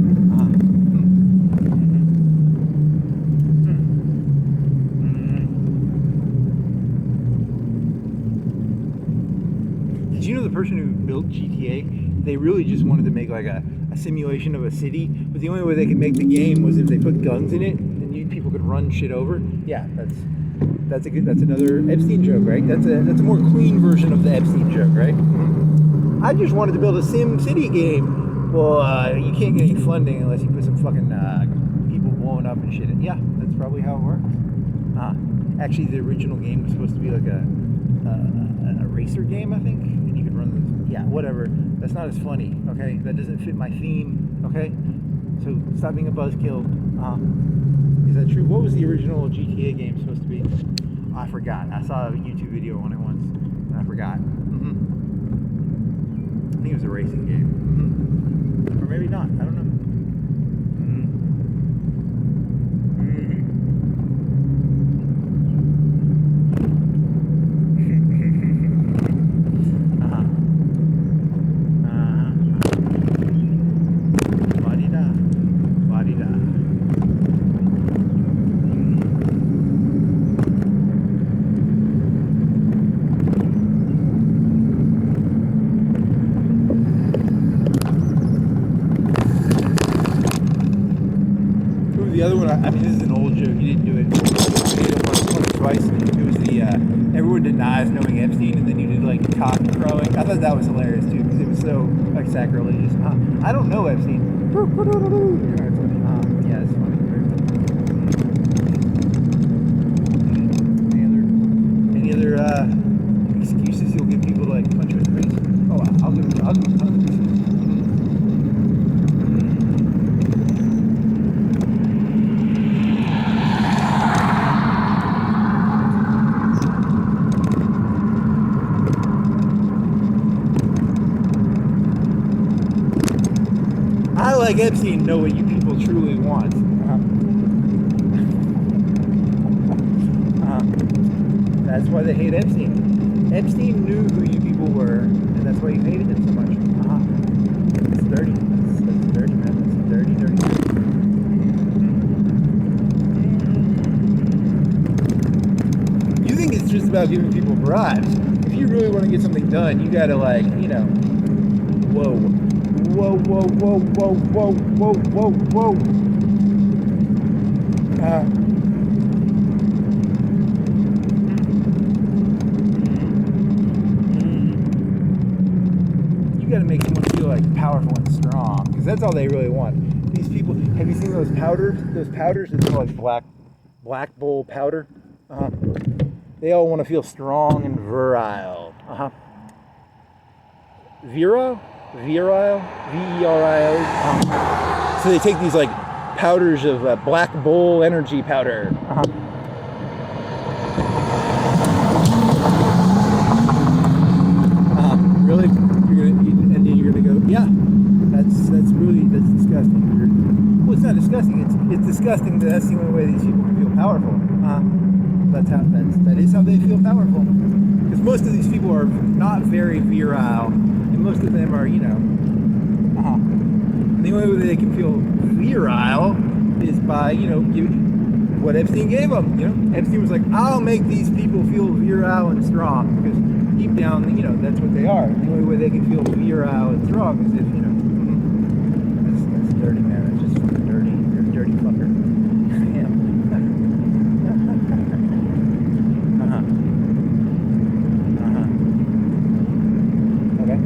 Did you know the person who built GTA? They really just wanted to make like a simulation of a city, but the only way they could make the game was if they put guns in it and people could run shit over. Yeah, that's another Epstein joke, right? That's a more clean version of the Epstein joke, right? I just wanted to build a Sim City game. Well, you can't get any funding unless you put some fucking people blowing up and shit. Yeah, that's probably how it works. Actually, the original game was supposed to be like a racer game, I think, and you could run those. Yeah, whatever. That's not as funny. Okay, that doesn't fit my theme. Okay, so stop being a buzzkill. Is that true? What was the original GTA game supposed to be? Oh, I forgot. I saw a YouTube video on it once, and I forgot. I think it was a racing game. Or maybe not. I don't know. The other one, I mean, this is an old joke. You didn't do it. You did it once or twice. It was the everyone denies knowing Epstein, and then you did like cock crowing. I thought that was hilarious too because it was so like sacrilegious. I don't know Epstein. Yeah, it's funny. Any other excuses you'll give people to like punch you in the face? Oh, I'll give them tons of excuses. I, like Epstein, know what you people truly want. That's why they hate Epstein. Epstein knew who you people were, and that's why you hated him so much. It's dirty. That's dirty, man. That's dirty, dirty. You think it's just about giving people bribes. If you really want to get something done, you gotta like, you know, whoa, whoa, whoa, whoa, whoa, whoa, whoa, whoa, whoa. You gotta make someone feel like powerful and strong, because that's all they really want. These people, have you seen those powders? Those powders, it's called like black bull powder. They all want to feel strong and virile. Virile, V-E-R-I-L. So they take these like powders of black bull energy powder. Really? You're gonna go, yeah. That's disgusting. Well, it's not disgusting. It's disgusting that that's the only way these people can feel powerful. That is how they feel powerful. Because most of these people are not very virile, and most of them are, you know. The only way they can feel virile is by, you know, giving what Epstein gave them. You know, Epstein was like, I'll make these people feel virile and strong, because deep down, you know, that's what they are. The only way they can feel virile and strong is if, you know, that's dirty, man. That's just fucking dirty. You're a dirty fucker. Okay.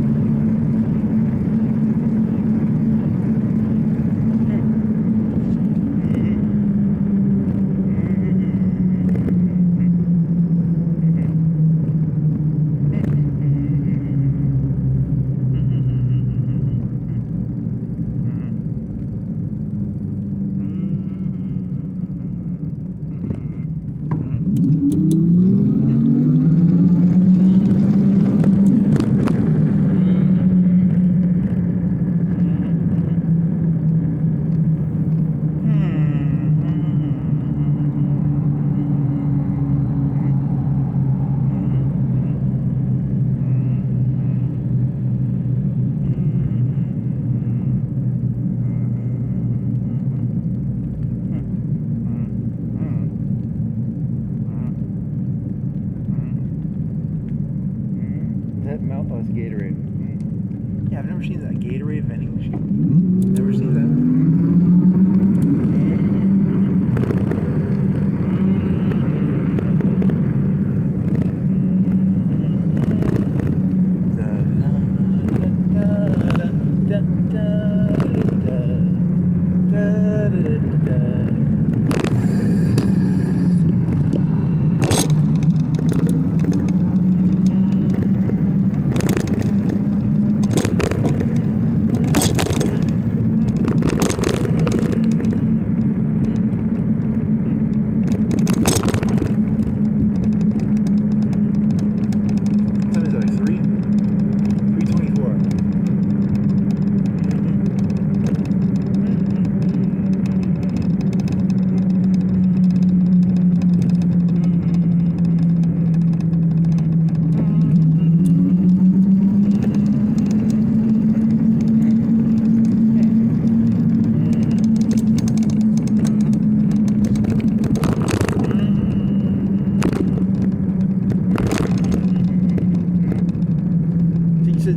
Gatorade. Yeah, I've never seen that Gatorade vending machine. Never seen that.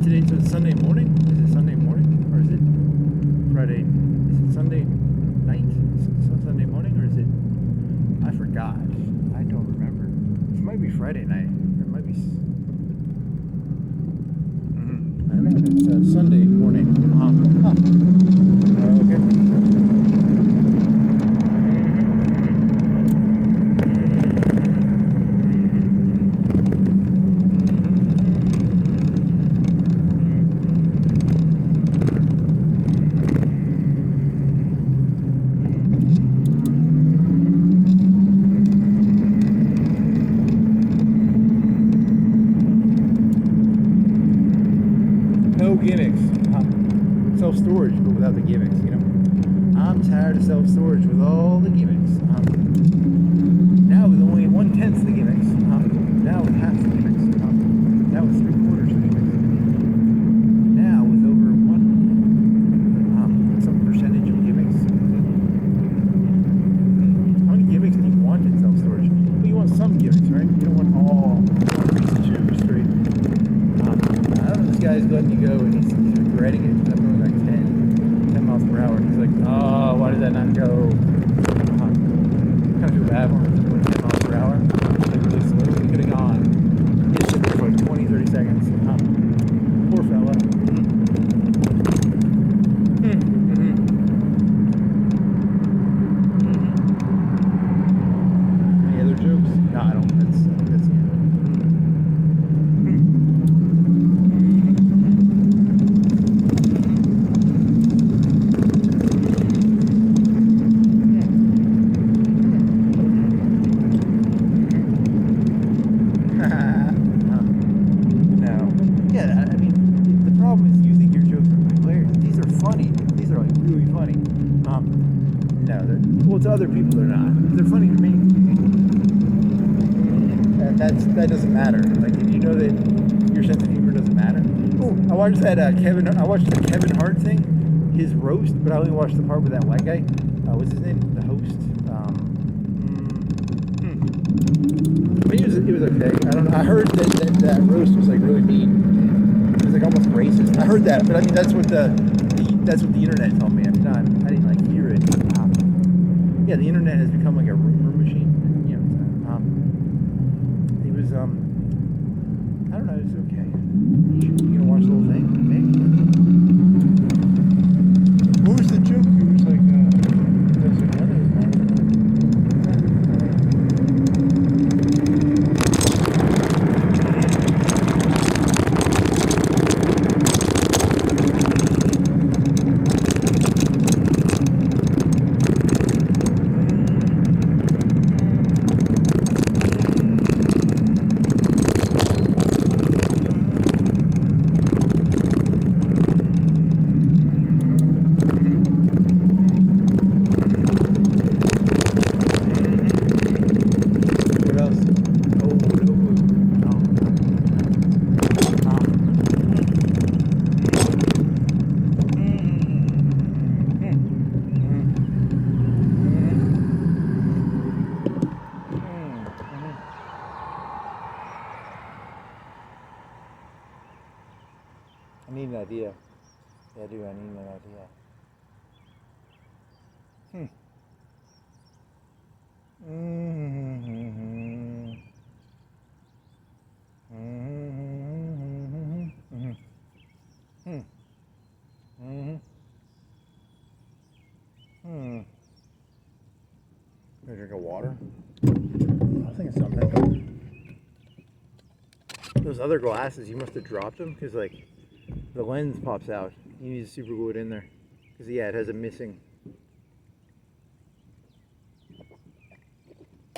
Today, so it's Sunday morning? Is it Sunday morning? Or is it Friday? Is it Sunday night? Is it Sunday morning? Or is it... I forgot. I don't remember. It might be Friday night. It might be... I don't know. It's Sunday morning. Okay. No gimmicks. Self-storage, but without the gimmicks, you know. I'm tired of self-storage with all the gimmicks. Now with only 1/10 the gimmicks. Now with half the gimmicks. Now with 3/4 the gimmicks. Now with over some percentage of gimmicks. How many gimmicks do you want in self-storage? Well, you want some gimmicks, right? You don't want all guy's letting you go and he's regretting it. I'm going like 10 miles per hour. He's like, oh, why did that not go? Kind of feel bad for him. Going 10 miles per hour. Like really slow. He could have gone. He just sit there for like 20, 30 seconds. Poor fella. Any other jokes? No, I don't. That's the end of it. To other people they're not. They're funny to me. And that doesn't matter. Like, if you know that your sense of humor doesn't matter. Oh, I watched that I watched the Kevin Hart thing, his roast, but I only watched the part with that white guy. What's his name? The host. I mean, it was okay. I don't know. I heard that roast was like really mean. It was like almost racist. I heard that, but I mean that's what the internet told me. I mean, I didn't like hear it. Yeah, the internet has become like a rumor machine. You know, it was I don't know, it's okay. You gonna watch the whole thing? Maybe. What was the joke? It was like there's another I need an idea. Yeah, I do. I need an idea. Gonna drink a water? I'll think of something. Those other glasses, you must have dropped them because, like, the lens pops out. You need to super glue it in there. Because, yeah, it has a missing.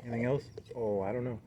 Anything else? Oh, I don't know.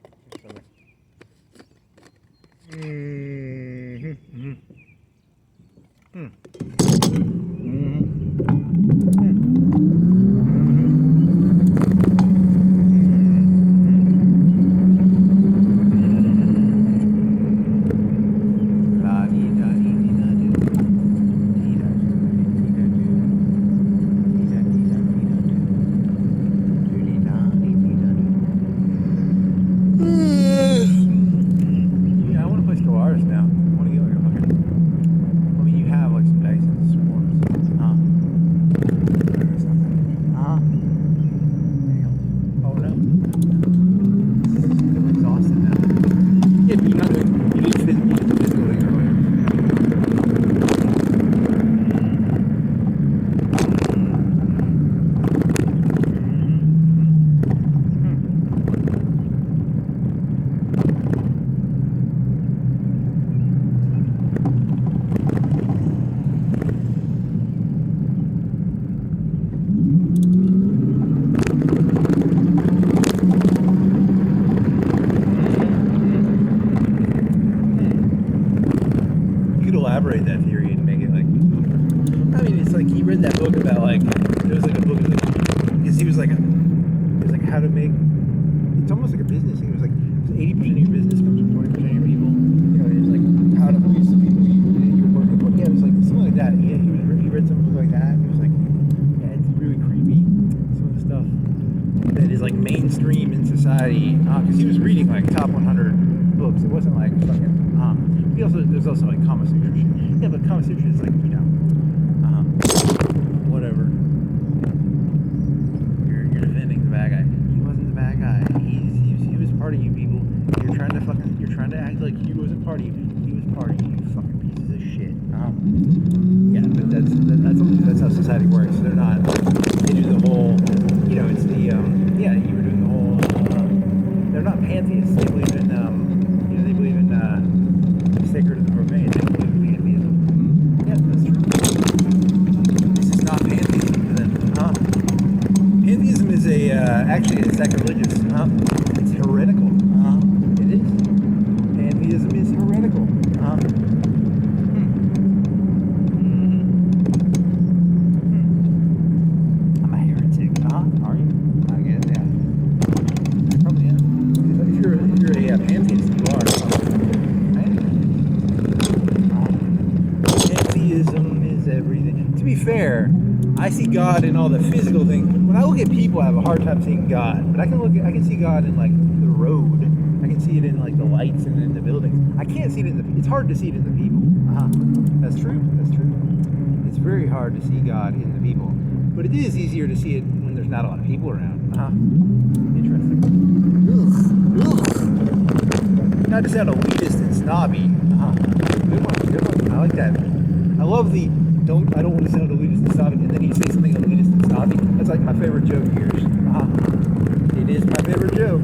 Elaborate that theory and make it like, I mean, it's like he read that book about, like, it was like a book because he was like how to make, it's almost like a business thing. It was like 80% of your business comes from 20% of your people, you know. It was like how to please the people you're working with. Yeah, it was like something like that. Yeah, he read something like that. He was like, yeah, it's really creepy, some of the stuff that is like mainstream in society, because he was reading like top 100 books jokes. It wasn't like fucking. There's also like Kama Sutra shit. Yeah, but Kama Sutra is like, you know, whatever. You're defending the bad guy. He wasn't the bad guy. He was part of you people. You're trying to act like he wasn't part of you. He was part of you. You fucking pieces of shit. Yeah, but that's how society works. They're not. They do the whole. You know, it's the yeah. You were doing the whole. They're not pantheists. They believe in you know, they believe in sacred and the profane. They believe in pantheism. Yeah, that's true. This is not pantheism for them. Pantheism is actually a sacrilegious. It's heretical. It is. Pantheism is heretical. I'm a heretic. Are you? I guess, yeah. You probably am. If you're a pantheist, you are. Pantheism is everything. To be fair, I see God in all the physical things. When I look at people, I have a hard time seeing God. But I can see God in like the road. I can see it in like the lights and in the buildings. I can't see it in the. It's hard to see it in the people. That's true. That's true. It's very hard to see God in the people, but it is easier to see it when there's not a lot of people around. Interesting. Not to sound elitist and snobby. Good one. Good one. I like that. I love the. I don't want to sound elitist and snobby, and then you say something elitist and snobby. That's like my favorite joke of yours. It is my favorite joke.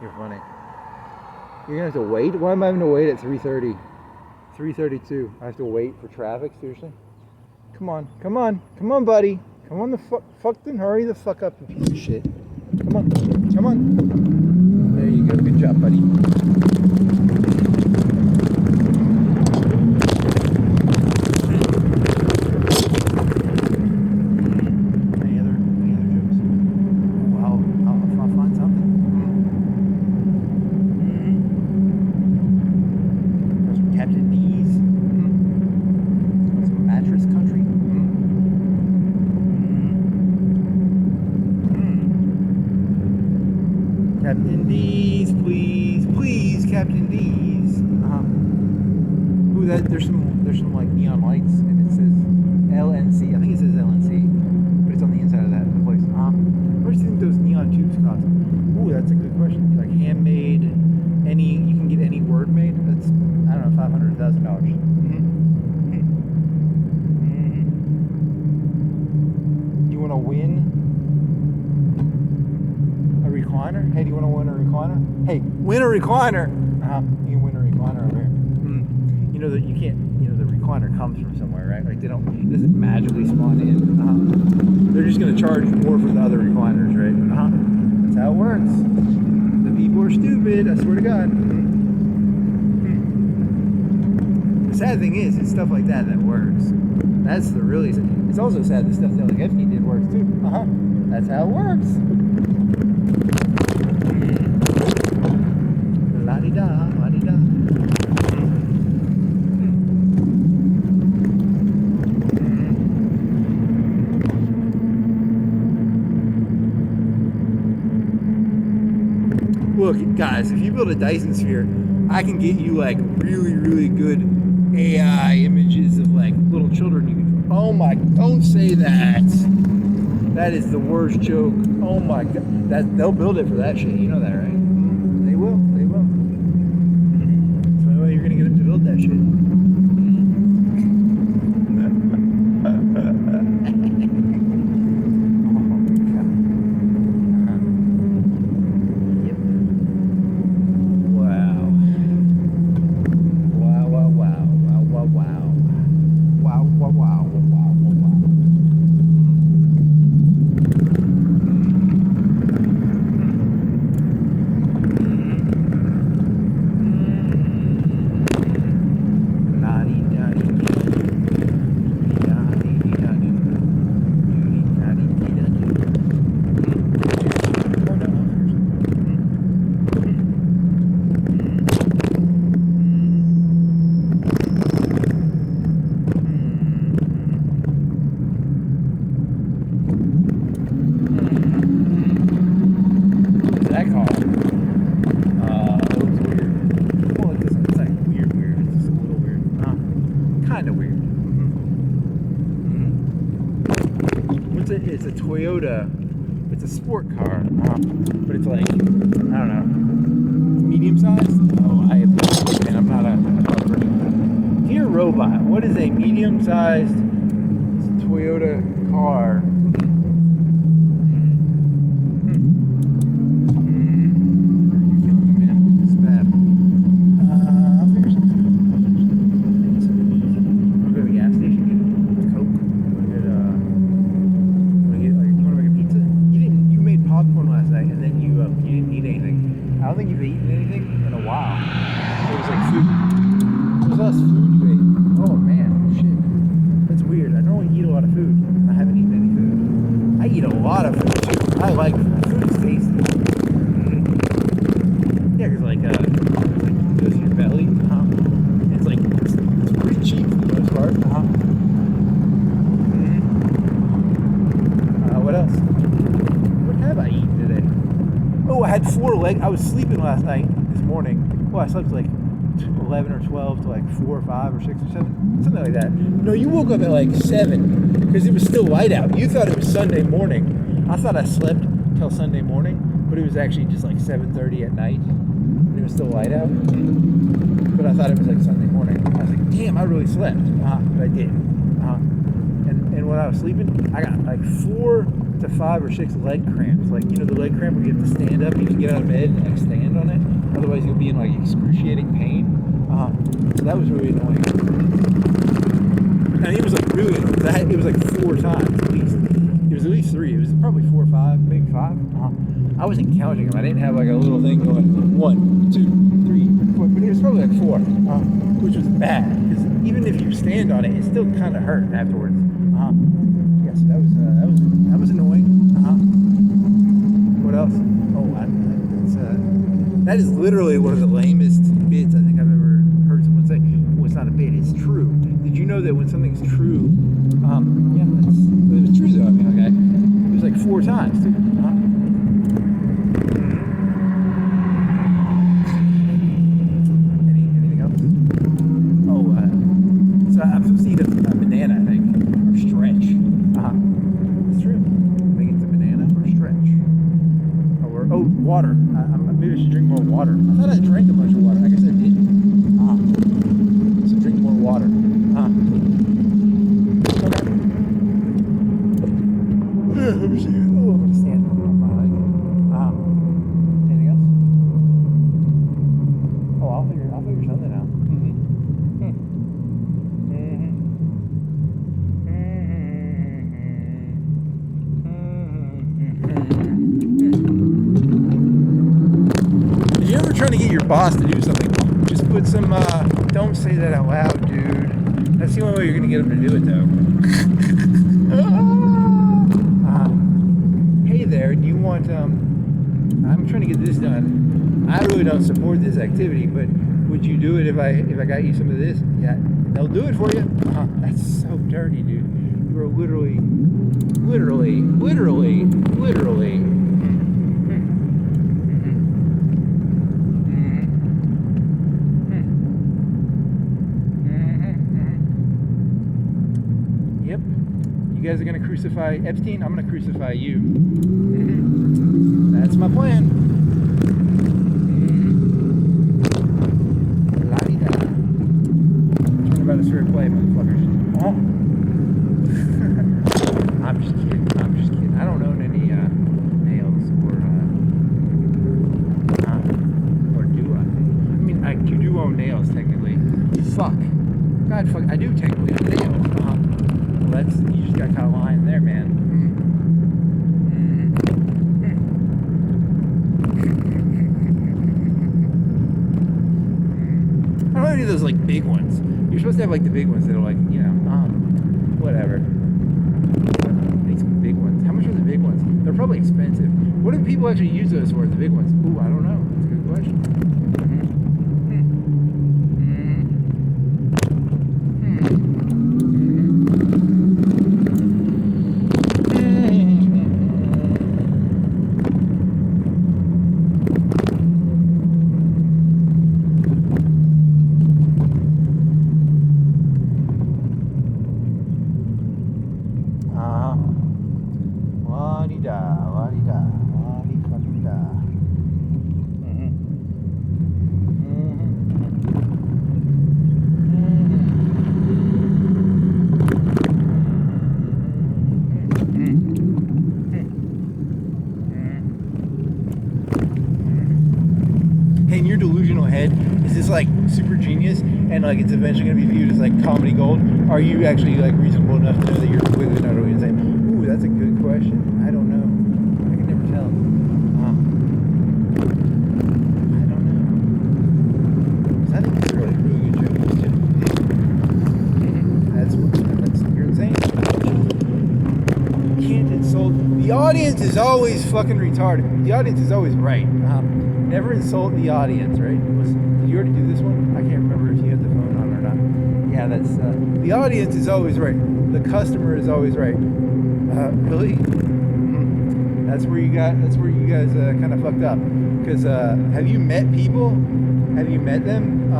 You're funny. You're gonna have to wait? Why am I having to wait at 3:30? 3:32. I have to wait for traffic? Seriously? Come on, buddy. Come on, then hurry the fuck up, you piece of shit. Come on. There you go. Good job, buddy. Any other jokes? Well, I'll find something. There's some Captain D's. Some mattress country. Captain D's, please, Captain D's. Ooh, there's some like neon lights, and it says LNC. I think it says LNC, but it's on the inside of that place. Where do you think those neon tubes cost? Ooh, that's a good question. Like handmade, you can get any word made. That's, I don't know, $500,000. You want to win a recliner? Hey, do you want to win a recliner? Hey, win a recliner! You can win a recliner over here. You know that you can't, the recliner comes from somewhere, right? Like it doesn't magically spawn in. They're just going to charge more for the other recliners, right? That's how it works. The people are stupid, I swear to God. The sad thing is, it's stuff like that works. That's the really sad. It's also sad the stuff that like Epstein did works too. That's how it works. La-di-da, la-di-da. Look, guys, if you build a Dyson sphere, I can get you like really, really good AI images of like little children. You can, oh my, don't say that. That is the worst joke. Oh my God. They'll build it for that shit. You know that, right? They will. That's the only way you're going to get them to build that shit. Toyota. It's a sport car, but it's like, I don't know, medium sized. Oh, I'm not a car person. Dear Robot, what is a medium sized Toyota car? I don't think you've eaten anything in a while. It was like food. There's less food you ate. Oh man, shit. That's weird. I normally eat a lot of food. I haven't eaten any food. I eat a lot of food too. I like food. Food is tasty. Yeah, because like, it goes in your belly. It's like, it's pretty cheap for the most part. What else? What have I eaten today? Oh, I had 4 legs. I was sleeping last night, this morning. Well, I slept like 11 or 12 to like 4 or 5 or 6 or 7. Something like that. No, you woke up at like 7 because it was still light out. You thought it was Sunday morning. I thought I slept till Sunday morning, but it was actually just like 7:30 at night. And it was still light out. But I thought it was like Sunday morning. I was like, damn, I really slept. But I didn't. And when I was sleeping, I got like 4 to 5 or 6 leg cramps. Like, you know, the leg cramp where you have to stand up, you have to get out of bed and like stand on it. Otherwise you'll be in like excruciating pain. So that was really annoying. And it was like really annoying. It was like 4 times at least. It was at least 3. It was probably 4 or 5, maybe 5. I wasn't counting them. I didn't have like a little thing going 1, 2, 3, 4. But it was probably like 4, which was bad. Because even if you stand on it, it still kind of hurt afterwards. Yes, that was annoying. What else? Oh, that is literally one of the lamest bits I think I've ever heard someone say. Well, it's not a bit, it's true. Did you know that when something's true, yeah, it was true though. I mean, okay, it was like 4 times too. Anything else? Oh, so I'm supposed to eat a banana, I think, or stretch. It's true. I think it's a banana or stretch. Oh, water. Maybe I should drink more water. I thought I drank a bunch of water. I guess I didn't. So drink more water. Okay. Let me see. Oh, I'm going to stand on my leg. Anything else? Oh, I'll figure something out. Trying to get your boss to do something, just put some don't say that out loud, dude. That's the only way you're gonna get him to do it though. Hey there, do you want I'm trying to get this done. I really don't support this activity, but would you do it if I got you some of this? Yeah, they'll do it for you. That's so dirty, dude. You are literally you guys are going to crucify Epstein, I'm going to crucify you. That's my plan. La-di-da. Talking about a fair play, motherfuckers. I'm just kidding. I don't own any nails or do I? I mean, you do own nails technically. Fuck. God, fuck. I do technically own nails. You just got caught lying there, man. I don't have any of those like big ones. You're supposed to have like the big ones that are like, you know, whatever. Need some big ones. How much are the big ones? They're probably expensive. What do people actually use those for? The big ones? Ooh, I don't know. That's a good question. delusional head is this like super genius and like it's eventually going to be viewed as like comedy gold? Are you actually like reasonable enough to know that you're completely not really insane? Ooh, that's a good question. I don't know. I can never tell. I don't know. 'Cause I think it's a really good joke too. That's you're insane. You can't insult. The audience is always fucking retarded. The audience is always right. Never insult the audience, right? Did you already do this one? I can't remember if you had the phone on or not. Yeah, that's the audience is always right. The customer is always right. Really? That's where you guys kind of fucked up. Because have you met people? Have you met them?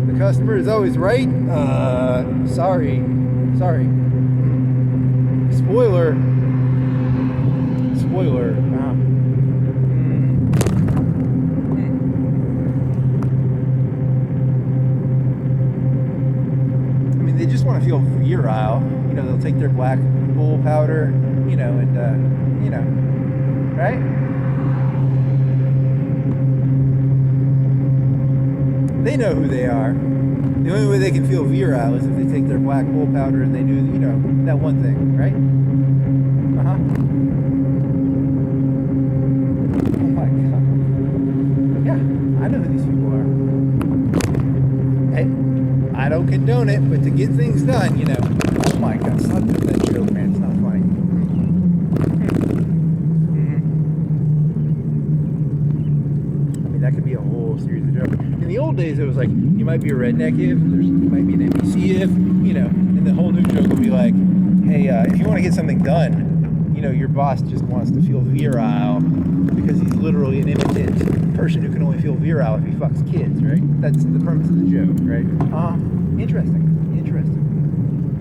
The customer is always right. Sorry. Spoiler. I mean, they just want to feel virile. You know, they'll take their black bull powder, and right? They know who they are. The only way they can feel virile is if they take their black bull powder and they do, that one thing, right? Oh my God. Yeah, I know who these people are. Hey, I don't condone it, but to get things done, oh my God, stop doing that joke, man. It's not funny. I mean, that could be a whole series of jokes. In the old days, it was like, you might be a redneck if, you might be an NPC if, and the whole new joke would be like, hey, if you want to get something done, your boss just wants to feel virile because he's literally an impotent person who can only feel virile if he fucks kids, right? That's the premise of the joke, right? Interesting.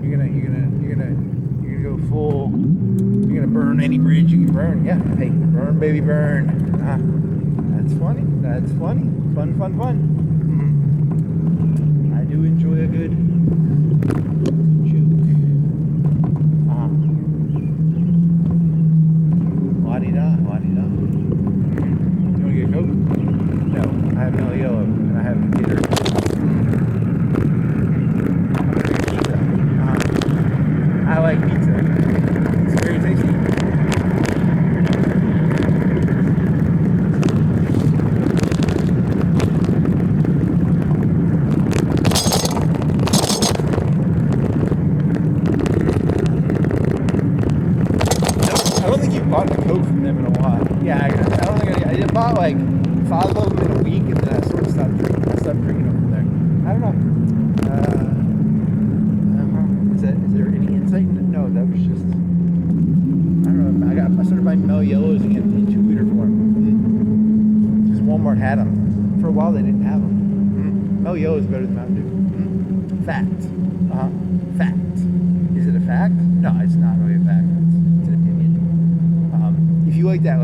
You're gonna go full. You're gonna burn any bridge you can burn. Yeah, hey, burn, baby, burn. That's funny. Fun. I do enjoy a good joke. La-di-da. You want to get a Coke? No, I have no yellow, and I have a Gator. I like pizza. It's very tasty. I don't think you bought the Coke from them in a while. Yeah, I don't think I bought like 5 of them in a week, and then I sort of stopped drinking them from there. I don't know. Is there any insight? No, that was just. I don't know. I started buying Mel Yellows again in 2-liter form because Walmart had them. For a while, they didn't have them. Mel Yellow is better than Mountain Dew. Fact. Fact. Is it a fact? No, it's not really a fact. It's an opinion. If you like that,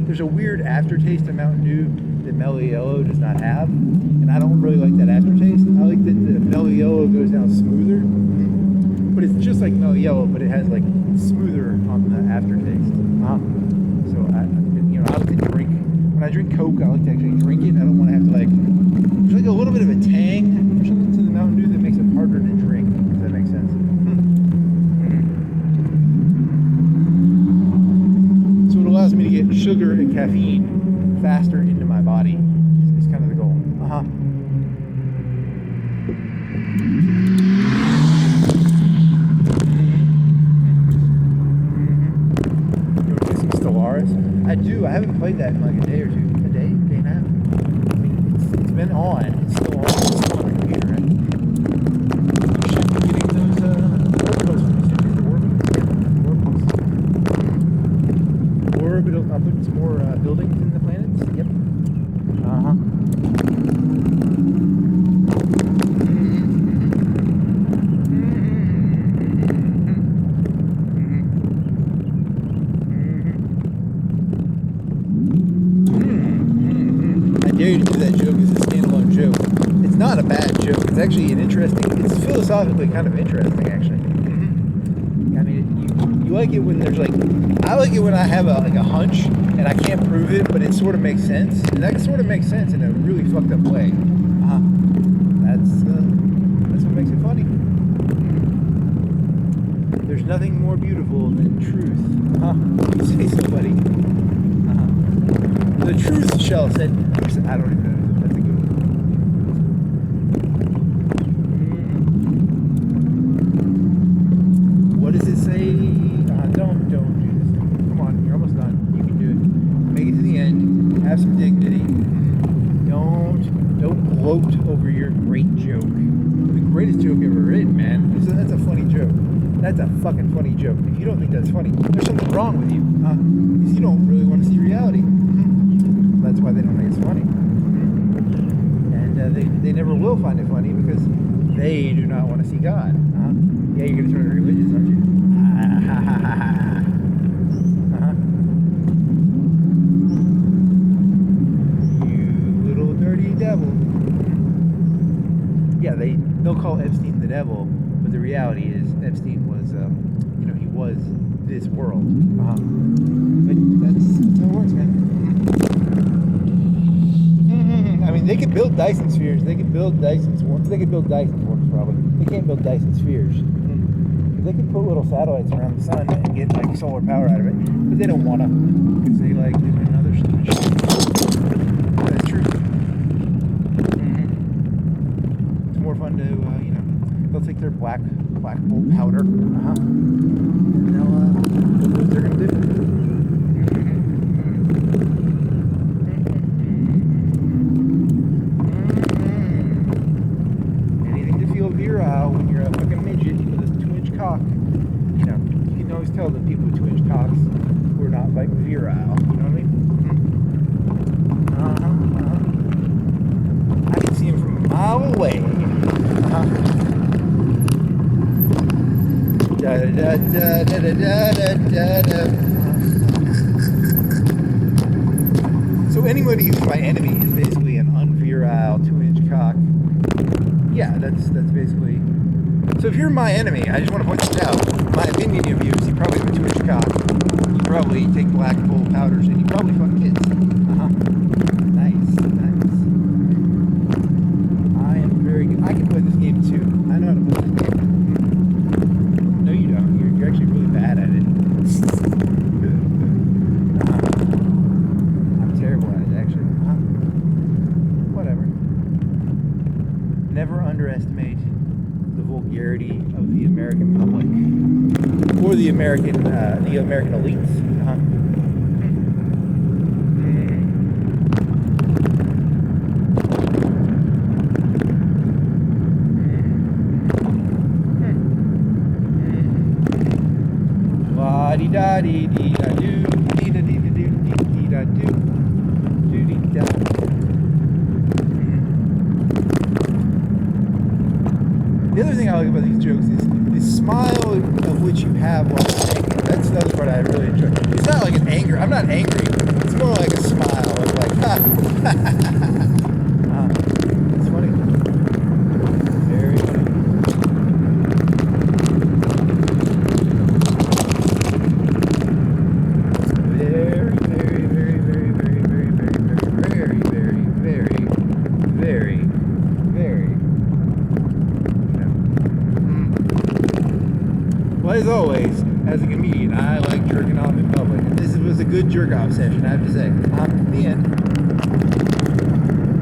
there's a weird aftertaste of Mountain Dew that Mellow Yellow does not have, and I don't really like that aftertaste. I like that the Mellow Yellow goes down smoother, but it's just like Mellow Yellow, but it has it's smoother on the aftertaste. So I like to drink. When I drink Coke, I like to actually drink it. I don't want to have to there's a little bit of a tang or something to the Mountain Dew that makes it harder to drink. If that makes sense. So it allows me to get sugar and caffeine faster into my body. Is kind of the goal. You want to play some Stellaris? I do. I haven't played that in a day or two. A day and a half. I mean, it's been on. It's still on. It's still on the computer, right? You should be getting those orbitals from these things. Orbitals. I'm putting some more buildings in the planets. Yep. I dare you to do that joke as a standalone joke. It's not a bad joke. It's actually it's philosophically kind of interesting, actually. I mean, you You like it when there's like, I like it when I have a hunch and I can't prove it, but it sort of makes sense. And that sort of makes sense in a really fucked up way. That's what makes it funny. There's nothing more beautiful than truth. You say so, buddy. The truth shall set. I don't even know. That's a good one. What does it say? Don't do this. Come on, you're almost done. You can do it. Make it to the end. Have some dignity. Don't gloat over your great joke. The greatest joke ever written, man. That's a funny joke. That's a fucking funny joke. If you don't think that's funny, there's something wrong with you. Because you don't really want to see reality. That's why they don't think it's funny. And they never will find it funny because they do not want to see God. Yeah, you're going to turn it religious, aren't you? You little dirty devil. Yeah, they'll call Epstein the devil, but the reality is Epstein was, he was this world. But that's how it works, man. I mean, they could build Dyson spheres. They could build Dyson's works. They could build Dyson's works, probably. They can't build Dyson spheres. They could put little satellites around the sun and get like solar power out of it, but they don't want to because they like doing other stuff. That's true. It's more fun to, they'll take their black bolt powder, and they'll do what they're gonna do. Anything to feel virile when you're a fucking midget with a 2-inch cock. You can always tell that people with 2-inch cocks who are not like virile. You know what I mean? I can see him from a mile away. Da da da da da da da da. So anybody who's my enemy is basically an unvirile 2-inch cock. Yeah, that's basically. So if you're my enemy, I just want to point this out. My opinion of you is you probably have a 2-inch cock. You probably take black bolt powders and you probably fuck kids. Nice. I am very good. I can play this game too. I know how to play this game. No, you don't. You're actually really bad at it. I'm terrible at it, actually. Whatever. Never underestimate the vulgarity of the American public or the American elites. La di da di di da do di da di da do di da do di da. The other thing I like about these jokes is the smile of which you have while saying it. That's another part I really enjoy. It's not like an anger. I'm not angry. It's more like a smile of like, it's funny. Very funny. Very, very, very, very, very, very, very, very, very, very, very, very. Well, as always, as a comedian, I like jerking off in public. And this was a good jerk off session, I have to say. The end.